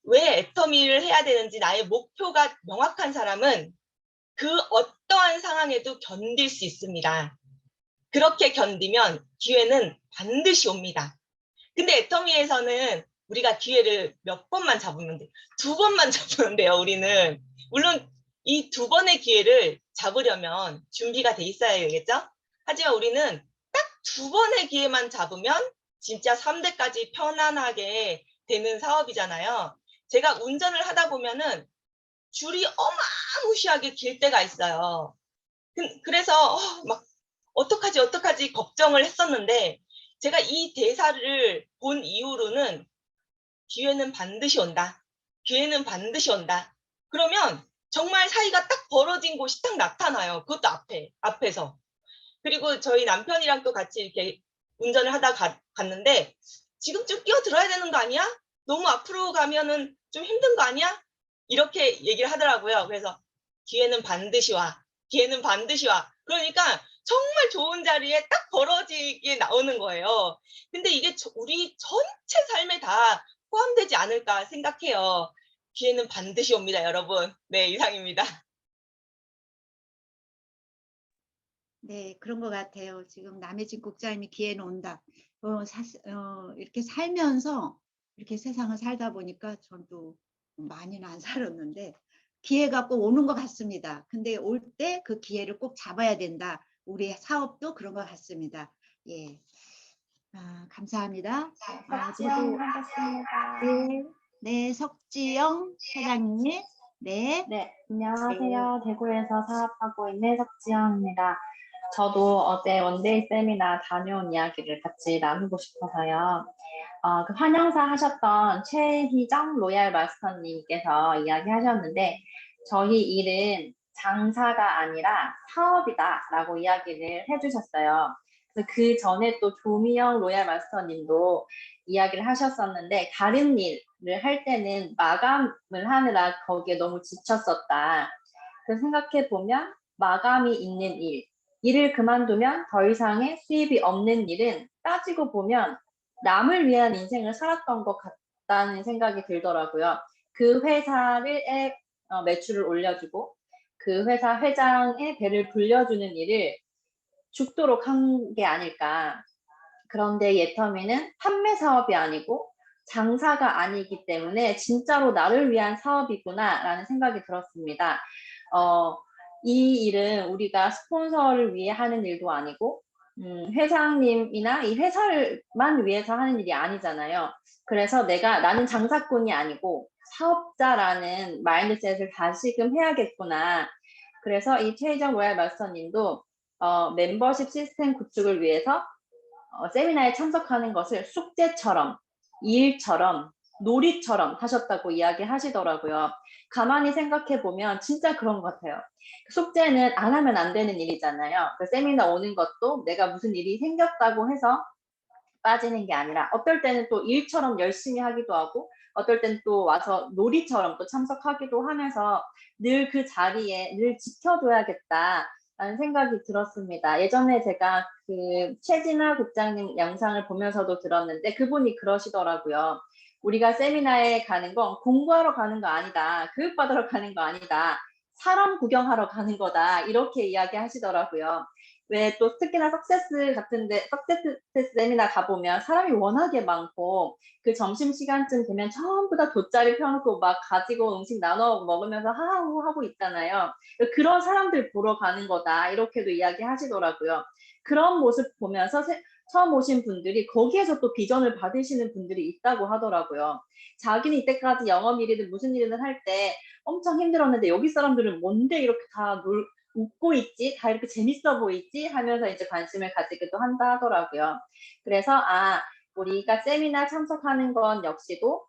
왜 애터미를 해야 되는지 나의 목표가 명확한 사람은 그 어떠한 상황에도 견딜 수 있습니다. 그렇게 견디면 기회는 반드시 옵니다. 근데 애터미에서는 우리가 기회를 몇 번만 잡으면 돼. 2번만 잡으면 돼요, 우리는. 물론 이 2번의 기회를 잡으려면 준비가 돼 있어야 되겠죠? 하지만 우리는 딱 2번의 기회만 잡으면 진짜 3대까지 편안하게 되는 사업이잖아요. 제가 운전을 하다 보면은 줄이 어마무시하게 길 때가 있어요. 그래서 막 어떡하지 걱정을 했었는데, 제가 이 대사를 본 이후로는 기회는 반드시 온다. 기회는 반드시 온다. 그러면 정말 사이가 딱 벌어진 곳이 딱 나타나요. 그것도 앞에서. 그리고 저희 남편이랑 또 같이 이렇게 운전을 하다 갔는데, 지금쯤 뛰어들어야 되는 거 아니야? 너무 앞으로 가면은 좀 힘든 거 아니야? 이렇게 얘기를 하더라고요. 그래서 기회는 반드시 와. 기회는 반드시 와. 그러니까 정말 좋은 자리에 딱 벌어지게 나오는 거예요. 근데 이게 우리 전체 삶에 다 포함되지 않을까 생각해요. 기회는 반드시 옵니다, 여러분. 네, 이상입니다. 네, 그런 것 같아요. 지금 남해진 국장님이 기회는 온다. 이렇게 살면서 이렇게 세상을 살다 보니까 전 또 많이는 안 살았는데 기회가 꼭 오는 것 같습니다. 근데 올 때 그 기회를 꼭 잡아야 된다. 우리 사업도 그런 것 같습니다. 예, 감사합니다. 석지영 하겠습니다. 네, 석지영 사장님. 네. 네, 안녕하세요. 대구에서 사업하고 있는 석지영입니다. 저도 어제 원데이 세미나 다녀온 이야기를 같이 나누고 싶어서요. 그 환영사 하셨던 최희정 로얄 마스터님께서 이야기하셨는데, 저희 일은 장사가 아니라 사업이다라고 이야기를 해주셨어요. 그 전에 또 조미영 로얄 마스터님도 이야기를 하셨었는데, 다른 일을 할 때는 마감을 하느라 거기에 너무 지쳤었다. 그래서 생각해보면 마감이 있는 일을 그만두면 더 이상의 수입이 없는 일은 따지고 보면 남을 위한 인생을 살았던 것 같다는 생각이 들더라고요. 그 회사를 매출을 올려주고 그 회사 회장의 배를 불려주는 일을 죽도록 한 게 아닐까. 그런데 예터미는 판매 사업이 아니고 장사가 아니기 때문에 진짜로 나를 위한 사업이구나 라는 생각이 들었습니다. 이 일은 우리가 스폰서를 위해 하는 일도 아니고 회장님이나 이 회사를만 위해서 하는 일이 아니잖아요. 그래서 나는 장사꾼이 아니고 사업자라는 마인드셋을 다시금 해야겠구나. 그래서 이 최희정 로얄 마스터님도 멤버십 시스템 구축을 위해서 세미나에 참석하는 것을 숙제처럼, 일처럼, 놀이처럼 하셨다고 이야기하시더라고요. 가만히 생각해보면 진짜 그런 것 같아요. 숙제는 안 하면 안 되는 일이잖아요. 그 세미나 오는 것도 내가 무슨 일이 생겼다고 해서 빠지는 게 아니라 어떨 때는 또 일처럼 열심히 하기도 하고 어떨 때는 또 와서 놀이처럼 또 참석하기도 하면서 늘 그 자리에 늘 지켜줘야겠다 라는 생각이 들었습니다. 예전에 제가 그 최진아 국장님 영상을 보면서도 들었는데 그분이 그러시더라고요. 우리가 세미나에 가는 건 공부하러 가는 거 아니다. 교육받으러 가는 거 아니다. 사람 구경하러 가는 거다. 이렇게 이야기하시더라고요. 왜 또 특히나 석세스 같은데 석세스 세미나 가보면 사람이 워낙에 많고 그 점심시간쯤 되면 전부 다 돗자리 펴놓고 막 가지고 음식 나눠 먹으면서 하하호 하고 있잖아요. 그런 사람들 보러 가는 거다 이렇게도 이야기하시더라고요. 그런 모습 보면서 처음 오신 분들이 거기에서 또 비전을 받으시는 분들이 있다고 하더라고요. 자기는 이때까지 영업 일이든 무슨 일이든 할 때 엄청 힘들었는데 여기 사람들은 뭔데 이렇게 다 웃고 있지? 다 이렇게 재밌어 보이지? 하면서 이제 관심을 가지기도 한다 하더라고요. 그래서 우리가 세미나 참석하는 건 역시도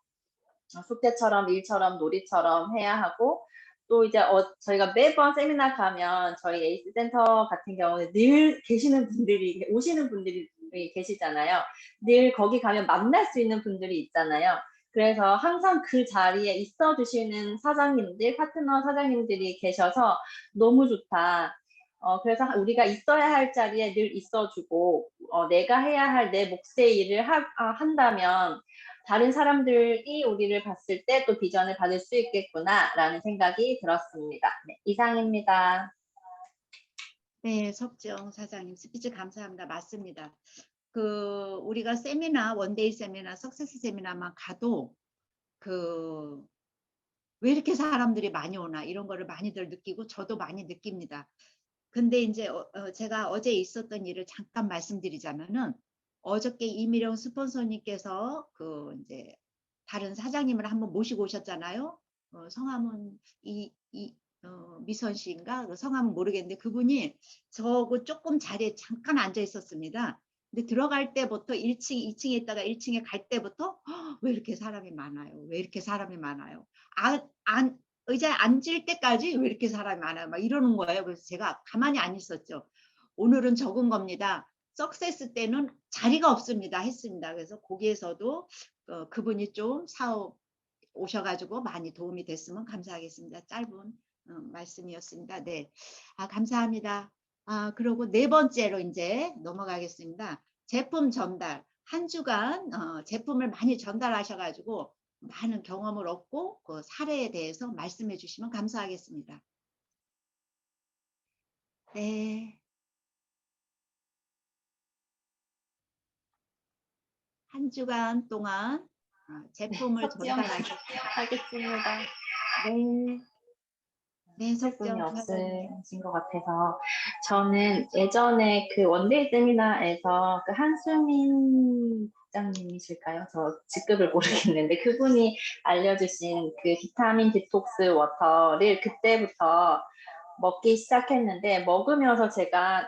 숙제처럼 일처럼 놀이처럼 해야 하고 또 이제 저희가 매번 세미나 가면 저희 에이스 센터 같은 경우는 늘 오시는 분들이 계시잖아요. 늘 거기 가면 만날 수 있는 분들이 있잖아요. 그래서 항상 그 자리에 있어 주시는 사장님들, 파트너 사장님들이 계셔서 너무 좋다. 그래서 우리가 있어야 할 자리에 늘 있어주고, 내가 해야 할 내 몫의 일을 한다면 다른 사람들이 우리를 봤을 때 또 비전을 받을 수 있겠구나라는 생각이 들었습니다. 네, 이상입니다. 네, 석정 사장님 스피치 감사합니다. 맞습니다. 우리가 세미나, 원데이 세미나, 석세스 세미나만 가도 왜 이렇게 사람들이 많이 오나 이런 거를 많이들 느끼고 저도 많이 느낍니다. 근데 이제 제가 어제 있었던 일을 잠깐 말씀드리자면은 어저께 이미령 스폰서님께서 이제 다른 사장님을 한번 모시고 오셨잖아요. 성함은 미선 씨인가? 성함은 모르겠는데 그분이 저거 조금 자리에 잠깐 앉아 있었습니다. 근데 들어갈 때부터 1층, 2층에 있다가 1층에 갈 때부터 왜 이렇게 사람이 많아요? 왜 이렇게 사람이 많아요? 의자에 앉을 때까지 왜 이렇게 사람이 많아요? 막 이러는 거예요. 그래서 제가 가만히 안 있었죠. 오늘은 적은 겁니다. 석세스 때는 자리가 없습니다. 했습니다. 그래서 거기에서도 그분이 좀 사업 오셔가지고 많이 도움이 됐으면 감사하겠습니다. 짧은 말씀이었습니다. 네, 감사합니다. 그리고 네 번째로 이제 넘어가겠습니다. 제품 전달. 한 주간 제품을 많이 전달하셔가지고 많은 경험을 얻고 그 사례에 대해서 말씀해 주시면 감사하겠습니다. 네. 한 주간 동안 제품을 석지영 전달하셨습니다. 하겠습니다. 네. 네, 질문이 석정 사장님. 없으신 것 같아서 저는 예전에 그 원데이 세미나에서 그 한수민 국장님이실까요? 저 직급을 모르겠는데 그분이 알려주신 그 비타민 디톡스 워터를 그때부터 먹기 시작했는데 먹으면서 제가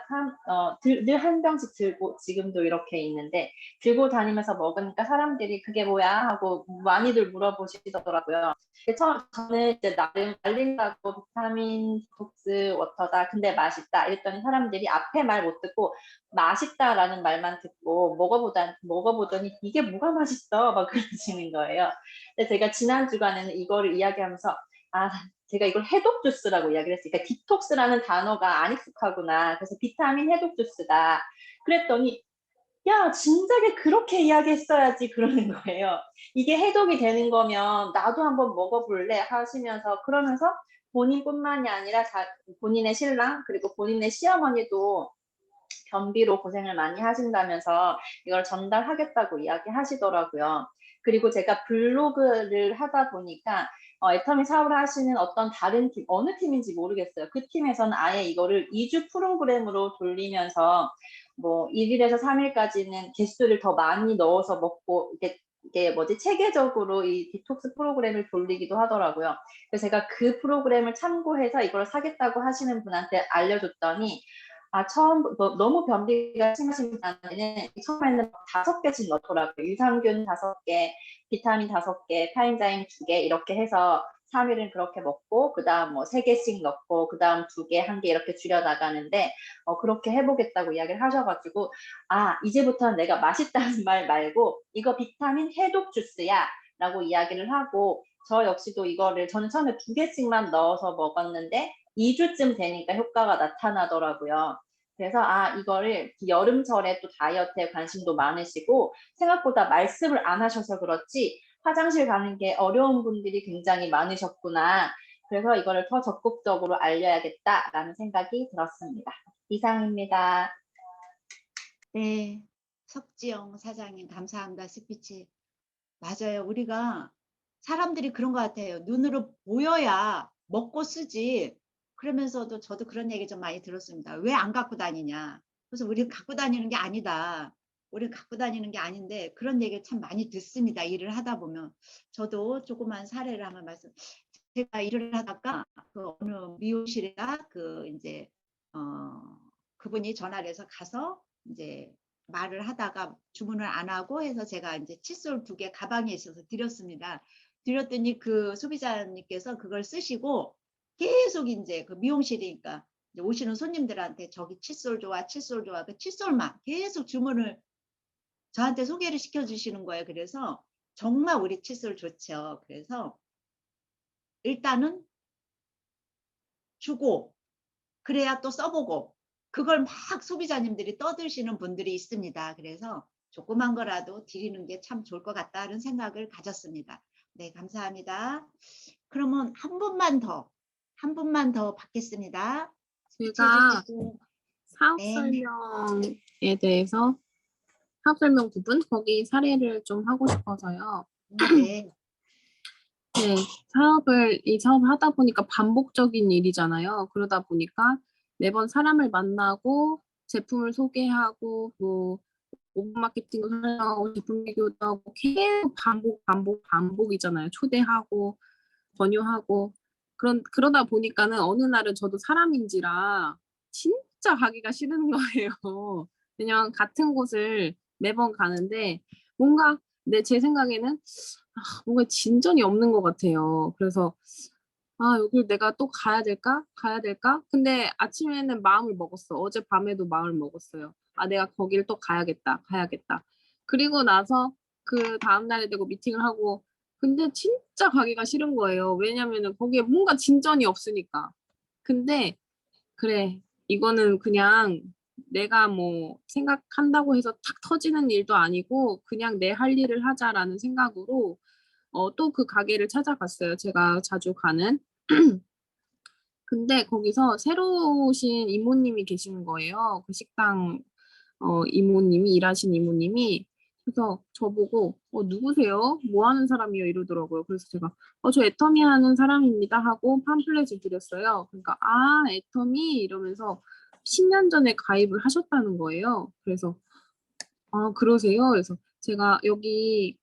늘 한 병씩 들고 지금도 이렇게 있는데 들고 다니면서 먹으니까 사람들이 그게 뭐야 하고 많이들 물어보시더라고요. 저는 이제 나름 알린다고 비타민 디톡스 워터다. 근데 맛있다. 이랬더니 사람들이 앞에 말 못 듣고 맛있다라는 말만 듣고 먹어보더니 이게 뭐가 맛있어? 막 그러시는 거예요. 근데 제가 지난 주간에는 이거를 이야기하면서 제가 이걸 해독 주스라고 이야기를 했으니까 디톡스라는 단어가 안 익숙하구나. 그래서 비타민 해독 주스다. 그랬더니 야, 진작에 그렇게 이야기했어야지 그러는 거예요. 이게 해독이 되는 거면 나도 한번 먹어볼래 하시면서 그러면서 본인뿐만이 아니라 본인의 신랑 그리고 본인의 시어머니도 변비로 고생을 많이 하신다면서 이걸 전달하겠다고 이야기하시더라고요. 그리고 제가 블로그를 하다 보니까 애터미 사업을 하시는 어떤 다른 팀, 어느 팀인지 모르겠어요. 그 팀에서는 아예 이거를 2주 프로그램으로 돌리면서 뭐 1일에서 3일까지는 개수를 더 많이 넣어서 먹고 이게 체계적으로 이 디톡스 프로그램을 돌리기도 하더라고요. 그래서 제가 그 프로그램을 참고해서 이걸 사겠다고 하시는 분한테 알려줬더니 너무 변비가 심하신 분한테는 처음에는 5개씩 넣더라고요. 유산균 5개, 비타민 5개, 타임자임 2개 이렇게 해서 3일은 그렇게 먹고 그 다음 뭐 3개씩 넣고 그 다음 2개, 1개 이렇게 줄여나가는데 그렇게 해보겠다고 이야기를 하셔가지고 이제부터는 내가 맛있다는 말 말고 이거 비타민 해독 주스야 라고 이야기를 하고 저 역시도 이거를 저는 처음에 2개씩만 넣어서 먹었는데 2주쯤 되니까 효과가 나타나더라고요. 그래서 이거를 여름철에 또 다이어트에 관심도 많으시고 생각보다 말씀을 안 하셔서 그렇지 화장실 가는 게 어려운 분들이 굉장히 많으셨구나. 그래서 이거를 더 적극적으로 알려야겠다라는 생각이 들었습니다. 이상입니다. 네, 석지영 사장님 감사합니다. 스피치. 맞아요. 우리가 사람들이 그런 것 같아요. 눈으로 보여야 먹고 쓰지. 그러면서도 저도 그런 얘기 좀 많이 들었습니다. 왜 안 갖고 다니냐. 그래서 우리는 갖고 다니는 게 아니다. 우리는 갖고 다니는 게 아닌데 그런 얘기를 참 많이 듣습니다. 일을 하다 보면. 저도 조그만 사례를 한번 제가 일을 하다가 그 어느 미용실에다 이제 그분이 전화를 해서 가서 이제 말을 하다가 주문을 안 하고 해서 제가 이제 칫솔 2개 가방에 있어서 드렸습니다. 드렸더니 그 소비자님께서 그걸 쓰시고 계속 이제 그 미용실이니까 이제 오시는 손님들한테 저기 칫솔 좋아, 칫솔 좋아, 그 칫솔만 계속 주문을 저한테 소개를 시켜주시는 거예요. 그래서 정말 우리 칫솔 좋죠. 그래서 일단은 주고 그래야 또 써보고 그걸 막 소비자님들이 떠드시는 분들이 있습니다. 그래서 조그만 거라도 드리는 게 참 좋을 것 같다는 생각을 가졌습니다. 네, 감사합니다. 그러면 한 분만 더 받겠습니다. 제가 사업 네. 설명에 대해서 사업 설명 부분 거기 사례를 좀 하고 싶어서요. 네. 네, 이 사업을 하다 보니까 반복적인 일이잖아요. 그러다 보니까 매번 사람을 만나고 제품을 소개하고 뭐 오픈 마케팅도 설명하고 제품 비교도 하고 계속 반복이잖아요. 초대하고 권유하고 그러다 보니까는 어느 날은 저도 사람인지라 진짜 가기가 싫은 거예요. 그냥 같은 곳을 매번 가는데 뭔가 제 생각에는 뭔가 진전이 없는 것 같아요. 그래서 여길 내가 또 가야 될까? 가야 될까? 근데 아침에는 마음을 먹었어. 어젯밤에도 마음을 먹었어요. 내가 거길 또 가야겠다. 가야겠다. 그리고 나서 그 다음날에 되고 미팅을 하고 근데 진짜 가기가 싫은 거예요. 왜냐면은 거기에 뭔가 진전이 없으니까. 근데 그래, 이거는 그냥 내가 뭐 생각한다고 해서 탁 터지는 일도 아니고 그냥 내 할 일을 하자라는 생각으로 또 그 가게를 찾아갔어요. 제가 자주 가는. 근데 거기서 새로 오신 이모님이 계시는 거예요. 그 식당 이모님이 일하신 이모님이 그래서 저보고 누구세요? 뭐 하는 사람이요? 이러더라고요. 그래서 제가 저 애터미 하는 사람입니다 하고 팜플렛을 드렸어요. 그러니까 애터미 이러면서 10년 전에 가입을 하셨다는 거예요. 그래서 그러세요? 그래서 제가 여기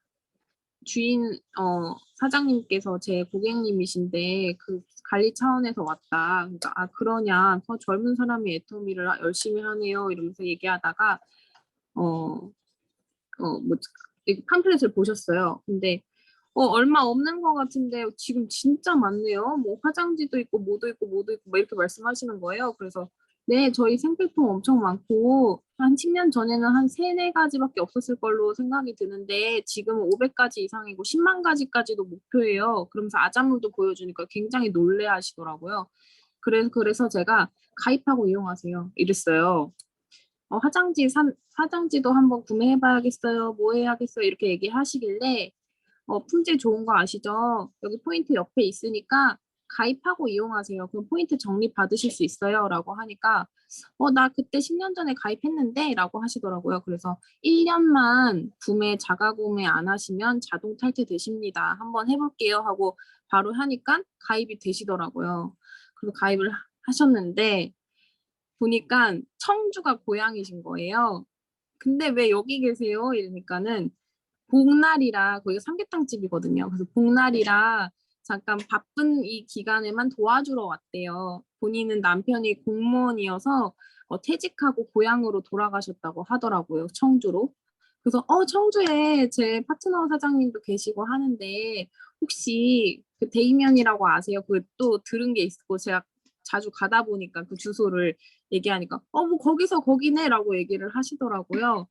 주인 사장님께서 제 고객님이신데 그 관리 차원에서 왔다. 그러니까 그러냐? 젊은 사람이 애터미를 열심히 하네요. 이러면서 얘기하다가 뭐 이렇게 팜플렛을 보셨어요. 근데 얼마 없는 것 같은데 지금 진짜 많네요. 뭐 화장지도 있고 뭐도 있고 뭐도 있고 막 이렇게 말씀하시는 거예요. 그래서 네, 저희 생필품 엄청 많고 한 10년 전에는 한 3, 4가지밖에 없었을 걸로 생각이 드는데 지금은 500가지 이상이고 10만 가지까지도 목표예요. 그러면서 아자물도 보여주니까 굉장히 놀래하시더라고요. 그래서 제가 가입하고 이용하세요. 이랬어요. 화장지도 한번 구매해봐야겠어요. 뭐 해야겠어요. 이렇게 얘기하시길래 품질 좋은 거 아시죠? 여기 포인트 옆에 있으니까 가입하고 이용하세요. 그럼 포인트 적립 받으실 수 있어요. 라고 하니까 나 그때 10년 전에 가입했는데 라고 하시더라고요. 그래서 1년만 자가 구매 안 하시면 자동 탈퇴 되십니다. 한번 해볼게요 하고 바로 하니까 가입이 되시더라고요. 그래서 가입을 하셨는데 보니까 청주가 고향이신 거예요. 근데 왜 여기 계세요? 이러니까는 복날이라 거기가 삼계탕집이거든요. 그래서 복날이라 잠깐 바쁜 이 기간에만 도와주러 왔대요. 본인은 남편이 공무원이어서 퇴직하고 고향으로 돌아가셨다고 하더라고요. 청주로. 그래서 청주에 제 파트너 사장님도 계시고 하는데 혹시 그 대이면이라고 아세요? 그 또 들은 게 있고 제가 자주 가다 보니까 그 주소를 얘기하니까 뭐 거기서 거기네라고 얘기를 하시더라고요.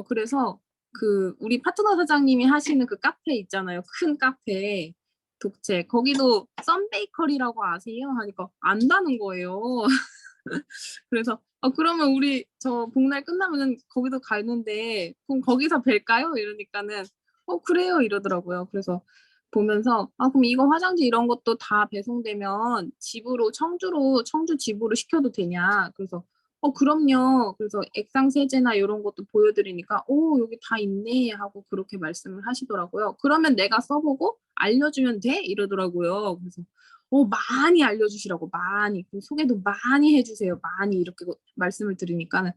그래서 그 우리 파트너 사장님이 하시는 그 카페 있잖아요. 큰 카페 독채 거기도 썬베이커리라고 아세요? 하니까 안다는 거예요. 그래서 그러면 우리 저 복날 끝나면은 거기도 가는데 그럼 거기서 뵐까요? 이러니까는 그래요 이러더라고요. 그래서 보면서 그럼 이거 화장지 이런 것도 다 배송되면 청주 집으로 시켜도 되냐? 그래서 그럼요. 그래서 액상 세제나 이런 것도 보여드리니까 여기 다 있네 하고 그렇게 말씀을 하시더라고요. 그러면 내가 써보고 알려주면 돼? 이러더라고요. 그래서 많이 알려주시라고 많이 소개도 많이 해주세요. 많이 이렇게 말씀을 드리니까는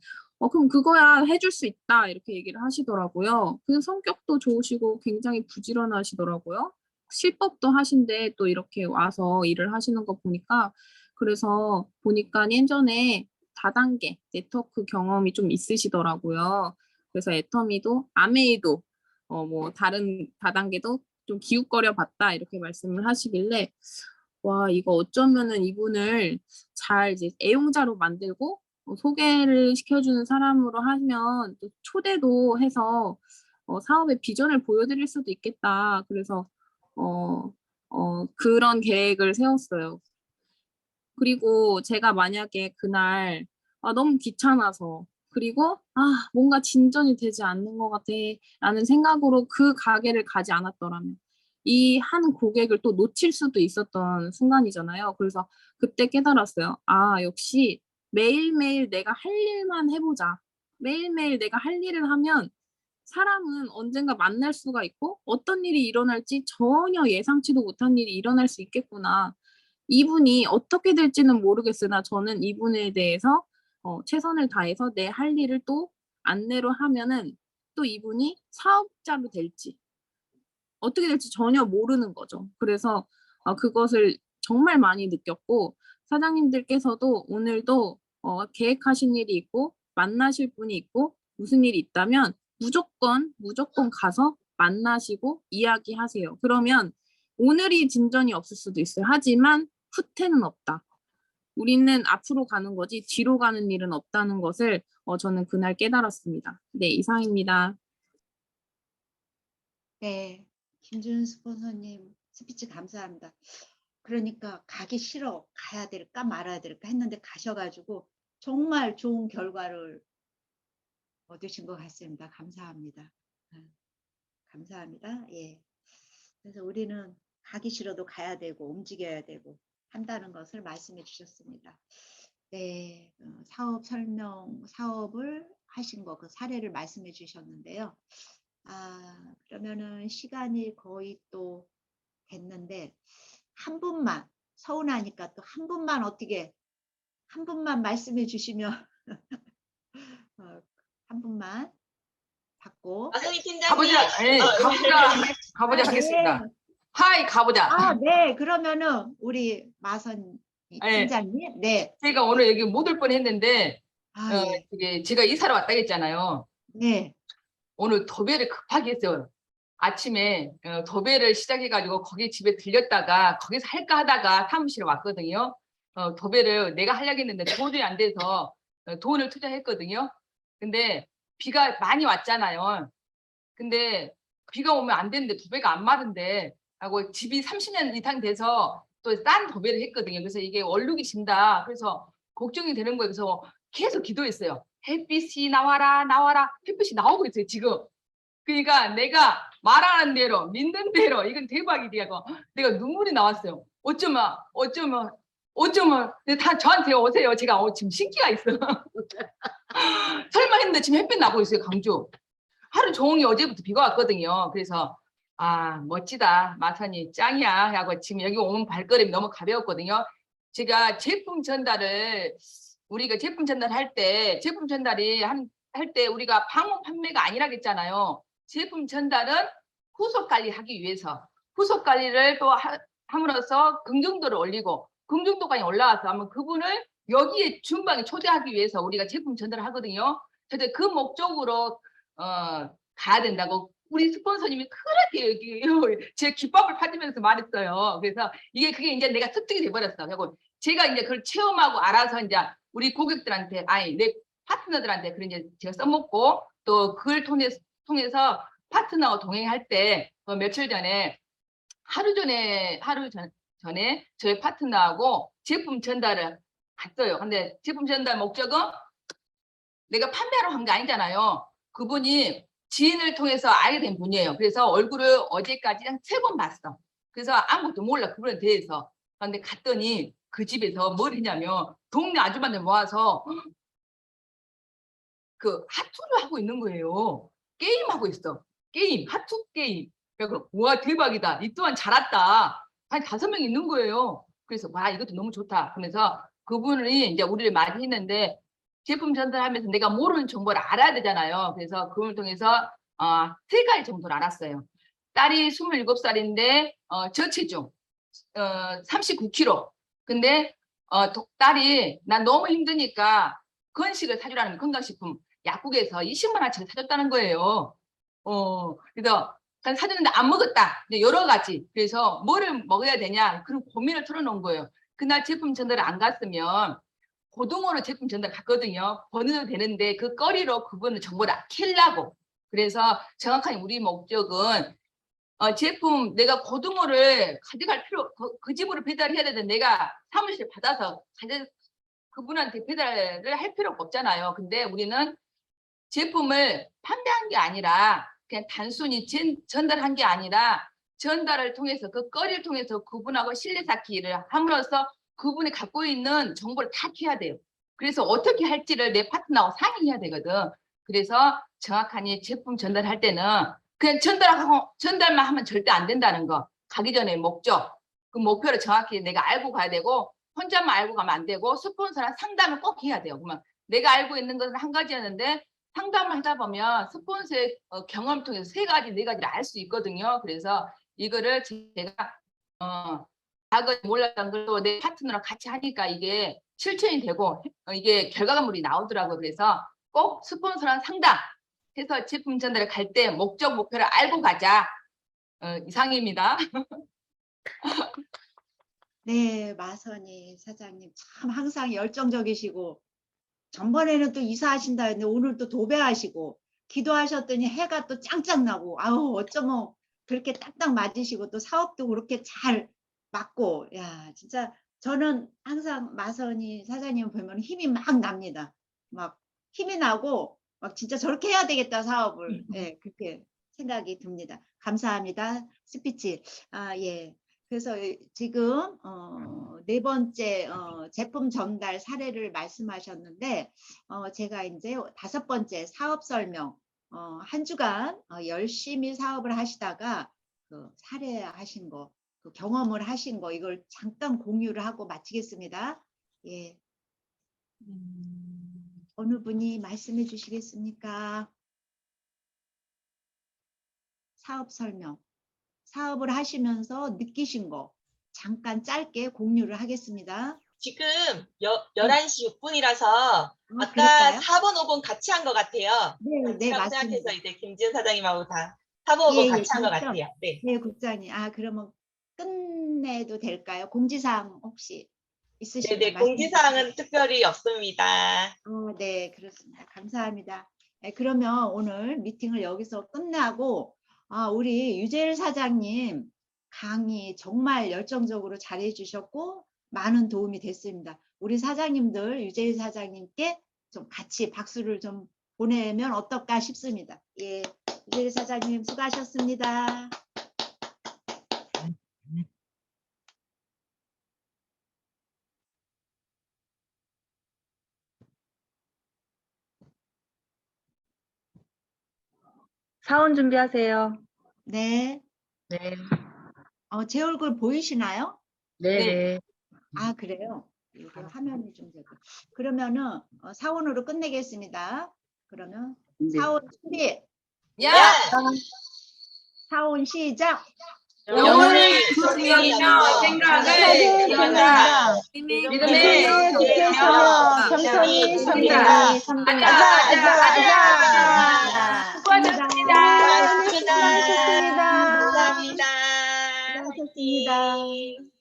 그럼 그거야 해줄 수 있다 이렇게 얘기를 하시더라고요. 그 성격도 좋으시고 굉장히 부지런하시더라고요. 실법도 하신데 또 이렇게 와서 일을 하시는 거 보니까 그래서 보니까 예전에 다단계 네트워크 경험이 좀 있으시더라고요. 그래서 애터미도 아메이도 뭐 다른 다단계도 좀 기웃거려 봤다 이렇게 말씀을 하시길래 와 이거 어쩌면은 이분을 잘 이제 애용자로 만들고 소개를 시켜주는 사람으로 하면 또 초대도 해서 사업의 비전을 보여드릴 수도 있겠다. 그래서 그런 계획을 세웠어요. 그리고 제가 만약에 그날 너무 귀찮아서 그리고 뭔가 진전이 되지 않는 것 같아 라는 생각으로 그 가게를 가지 않았더라면 이 한 고객을 또 놓칠 수도 있었던 순간이잖아요. 그래서 그때 깨달았어요. 역시 매일매일 내가 할 일만 해보자. 매일매일 내가 할 일을 하면 사람은 언젠가 만날 수가 있고 어떤 일이 일어날지 전혀 예상치도 못한 일이 일어날 수 있겠구나. 이분이 어떻게 될지는 모르겠으나 저는 이분에 대해서 최선을 다해서 내 할 일을 또 안내로 하면은 또 이분이 사업자로 될지 어떻게 될지 전혀 모르는 거죠. 그래서 그것을 정말 많이 느꼈고 사장님들께서도 오늘도 계획하신 일이 있고 만나실 분이 있고 무슨 일이 있다면 무조건 가서 만나시고 이야기하세요. 그러면 오늘이 진전이 없을 수도 있어요. 하지만 후퇴는 없다. 우리는 앞으로 가는 거지 뒤로 가는 일은 없다는 것을 저는 그날 깨달았습니다. 네, 이상입니다. 네, 김준 스폰서님 스피치 감사합니다. 그러니까 가기 싫어, 가야 될까 말아야 될까 했는데 가셔가지고 정말 좋은 결과를 얻으신 것 같습니다. 감사합니다. 감사합니다. 예. 그래서 우리는 가기 싫어도 가야 되고 움직여야 되고 한다는 것을 말씀해 주셨습니다. 네, 사업 설명, 사업을 하신 거, 그 사례를 말씀해 주셨는데요. 그러면은 시간이 거의 또 됐는데 한 분만, 서운하니까 또 한 분만 어떻게 한 분만 말씀해 주시면 한 분만 받고 마선희 팀장님. 가보자. 예, 가보자 하겠습니다. 네. 하이, 가보자. 네, 그러면은 우리 마선 네. 팀장님, 네, 제가 오늘 여기 못 올 뻔했는데 예. 이게 제가 이사를 왔다 했잖아요. 네, 오늘 도배를 급하게 했어요. 아침에 도배를 시작해가지고 거기 집에 들렸다가 거기서 할까 하다가 사무실에 왔거든요. 도배를 내가 하려고 했는데 도저히 안 돼서 돈을 투자했거든요. 근데 비가 많이 왔잖아요. 근데 비가 오면 안 되는데 도배가 안 마른데 하고 집이 30년 이상 돼서 또 싼 도배를 했거든요. 그래서 이게 얼룩이 진다. 그래서 걱정이 되는 거예요. 그래서 계속 기도했어요. 햇빛이 나와라 나와라. 햇빛이 나오고 있어요 지금. 그러니까 내가 말하는 대로 믿는 대로 이건 대박이야. 내가 눈물이 나왔어요. 어쩌면 다 저한테 오세요. 제가 지금 신기가 있어. 설마 했는데 지금 햇빛 나고 있어요. 강주. 하루 종일 어제부터 비가 왔거든요. 그래서 멋지다. 마선이 짱이야. 하고 지금 여기 오면 발걸음이 너무 가벼웠거든요. 제가 제품 전달을 우리가 제품 전달할 때 제품 전달이 할 때 우리가 방문 판매가 아니라 했잖아요. 제품 전달은 후속 관리하기 위해서 후속 관리를 또 함으로써 긍정도를 올리고 긍정도까지 올라와서 하면 그분을 여기에 중방에 초대하기 위해서 우리가 제품 전달을 하거든요. 그래서 그 목적으로 가야 된다고 우리 스폰서님이 그렇게 제 기법을 파주면서 말했어요. 그래서 그게 이제 내가 습득이 돼버렸어. 그리고 제가 이제 그걸 체험하고 알아서 이제 우리 고객들한테 내 파트너들한테 그런 이제 제가 써먹고 또 그걸 통해서 파트너와 동행할 때 며칠 전에 하루 전에 저희 파트너하고 제품 전달을 갔어요. 근데 제품 전달 목적은 내가 판매하러 간 게 아니잖아요. 그분이 지인을 통해서 알게 된 분이에요. 그래서 얼굴을 어제까지 한 3번 봤어. 그래서 아무것도 몰라 그분에 대해서. 근데 갔더니 그 집에서 뭘 했냐면 동네 아줌마들 모아서 그 하투를 하고 있는 거예요. 게임하고 있어. 하투 게임. 그래서 와 대박이다. 이 또한 잘 왔다. 한 5명 있는 거예요. 그래서 와 이것도 너무 좋다. 그러면서 그분이 이제 우리를 맞이했는데 제품 전달하면서 내가 모르는 정보를 알아야 되잖아요. 그래서 그걸 통해서 3가지 정도를 알았어요. 딸이 27살인데 저체중 39kg. 근데 딸이 난 너무 힘드니까 건식을 사주라는 건강식품 약국에서 20만 원치를 사줬다는 거예요. 그래서 사줬는데 안 먹었다. 여러 가지. 그래서 뭐를 먹어야 되냐 그런 고민을 털어놓은 거예요. 그날 제품 전달을 안 갔으면 고등어로 제품 전달 갔거든요. 번호도 되는데 그 거리로 그분은 정보를 킬라고. 그래서 정확하게 우리 목적은 제품 내가 고등어를 가져갈 필요 그 집으로 배달해야 되는데 내가 사무실에 받아서 그분한테 배달을 할 필요가 없잖아요. 근데 우리는 제품을 판매한 게 아니라 그냥 단순히 전달한 게 아니라 전달을 통해서 그 거리를 통해서 그분하고 신뢰 쌓기를 함으로써 그분이 갖고 있는 정보를 다 캐야 돼요. 그래서 어떻게 할지를 내 파트너하고 상의해야 되거든. 그래서 정확하게 제품 전달할 때는 그냥 전달만 하면 절대 안 된다는 거. 가기 전에 목적, 그 목표를 정확히 내가 알고 가야 되고 혼자만 알고 가면 안 되고 스폰서랑 상담을 꼭 해야 돼요. 그러면 내가 알고 있는 것은 한 가지였는데 상담을 하다 보면 스폰서의 경험을 통해서 3가지, 4가지를 알 수 있거든요. 그래서 이거를 제가 과거에 몰랐던 걸로 내 파트너랑 같이 하니까 이게 실천이 되고 이게 결과물이 나오더라고요. 그래서 꼭 스폰서랑 상담 해서 제품 전달을 갈 때 목적, 목표를 알고 가자. 이상입니다. 네, 마선희 사장님 참 항상 열정적이시고 전번에는 또 이사하신다 했는데 오늘 또 도배하시고 기도하셨더니 해가 또 짱짱 나고 아우 어쩌면 그렇게 딱딱 맞으시고 또 사업도 그렇게 잘 맞고 야 진짜 저는 항상 마선희 사장님 보면 힘이 막 납니다. 막 힘이 나고 막 진짜 저렇게 해야 되겠다 사업을 예, 그렇게 생각이 듭니다. 감사합니다. 스피치. 예. 그래서 지금 4번째 제품 전달 사례를 말씀하셨는데 제가 이제 5번째 사업 설명 한 주간 열심히 사업을 하시다가 그 사례하신 거, 그 경험을 하신 거 이걸 잠깐 공유를 하고 마치겠습니다. 예. 어느 분이 말씀해 주시겠습니까? 사업 설명. 사업을 하시면서 느끼신 거 잠깐 짧게 공유를 하겠습니다. 지금 11시 6분이라서 아까 그럴까요? 4번, 5번 같이 한 것 같아요. 네, 네, 같이라고 맞습니다. 생각해서 이제 김지은 사장님하고 다 4번, 5번 같이 한 것 그렇죠? 같아요. 네. 네, 국장님. 그러면 끝내도 될까요? 공지사항 혹시 있으시면 네네, 말씀해 공지사항은 특별히 없습니다. 네, 그렇습니다. 감사합니다. 네, 그러면 오늘 미팅을 여기서 끝나고 우리 유재일 사장님 강의 정말 열정적으로 잘해 주셨고 많은 도움이 됐습니다. 우리 사장님들 유재일 사장님께 좀 같이 박수를 좀 보내면 어떨까 싶습니다. 예, 유재일 사장님 수고하셨습니다. 사원 준비하세요. 네. 네. 제 얼굴 보이시나요? 네. 그래요? 이거 화면이 좀 되고. 그러면은 사원으로 끝내겠습니다. 그러면 사원 준비. 야! 사원 시작. 영혼을 지키며 생각을 기원한다. 믿음의 겸손히 성장이 가자, 가자, 가자.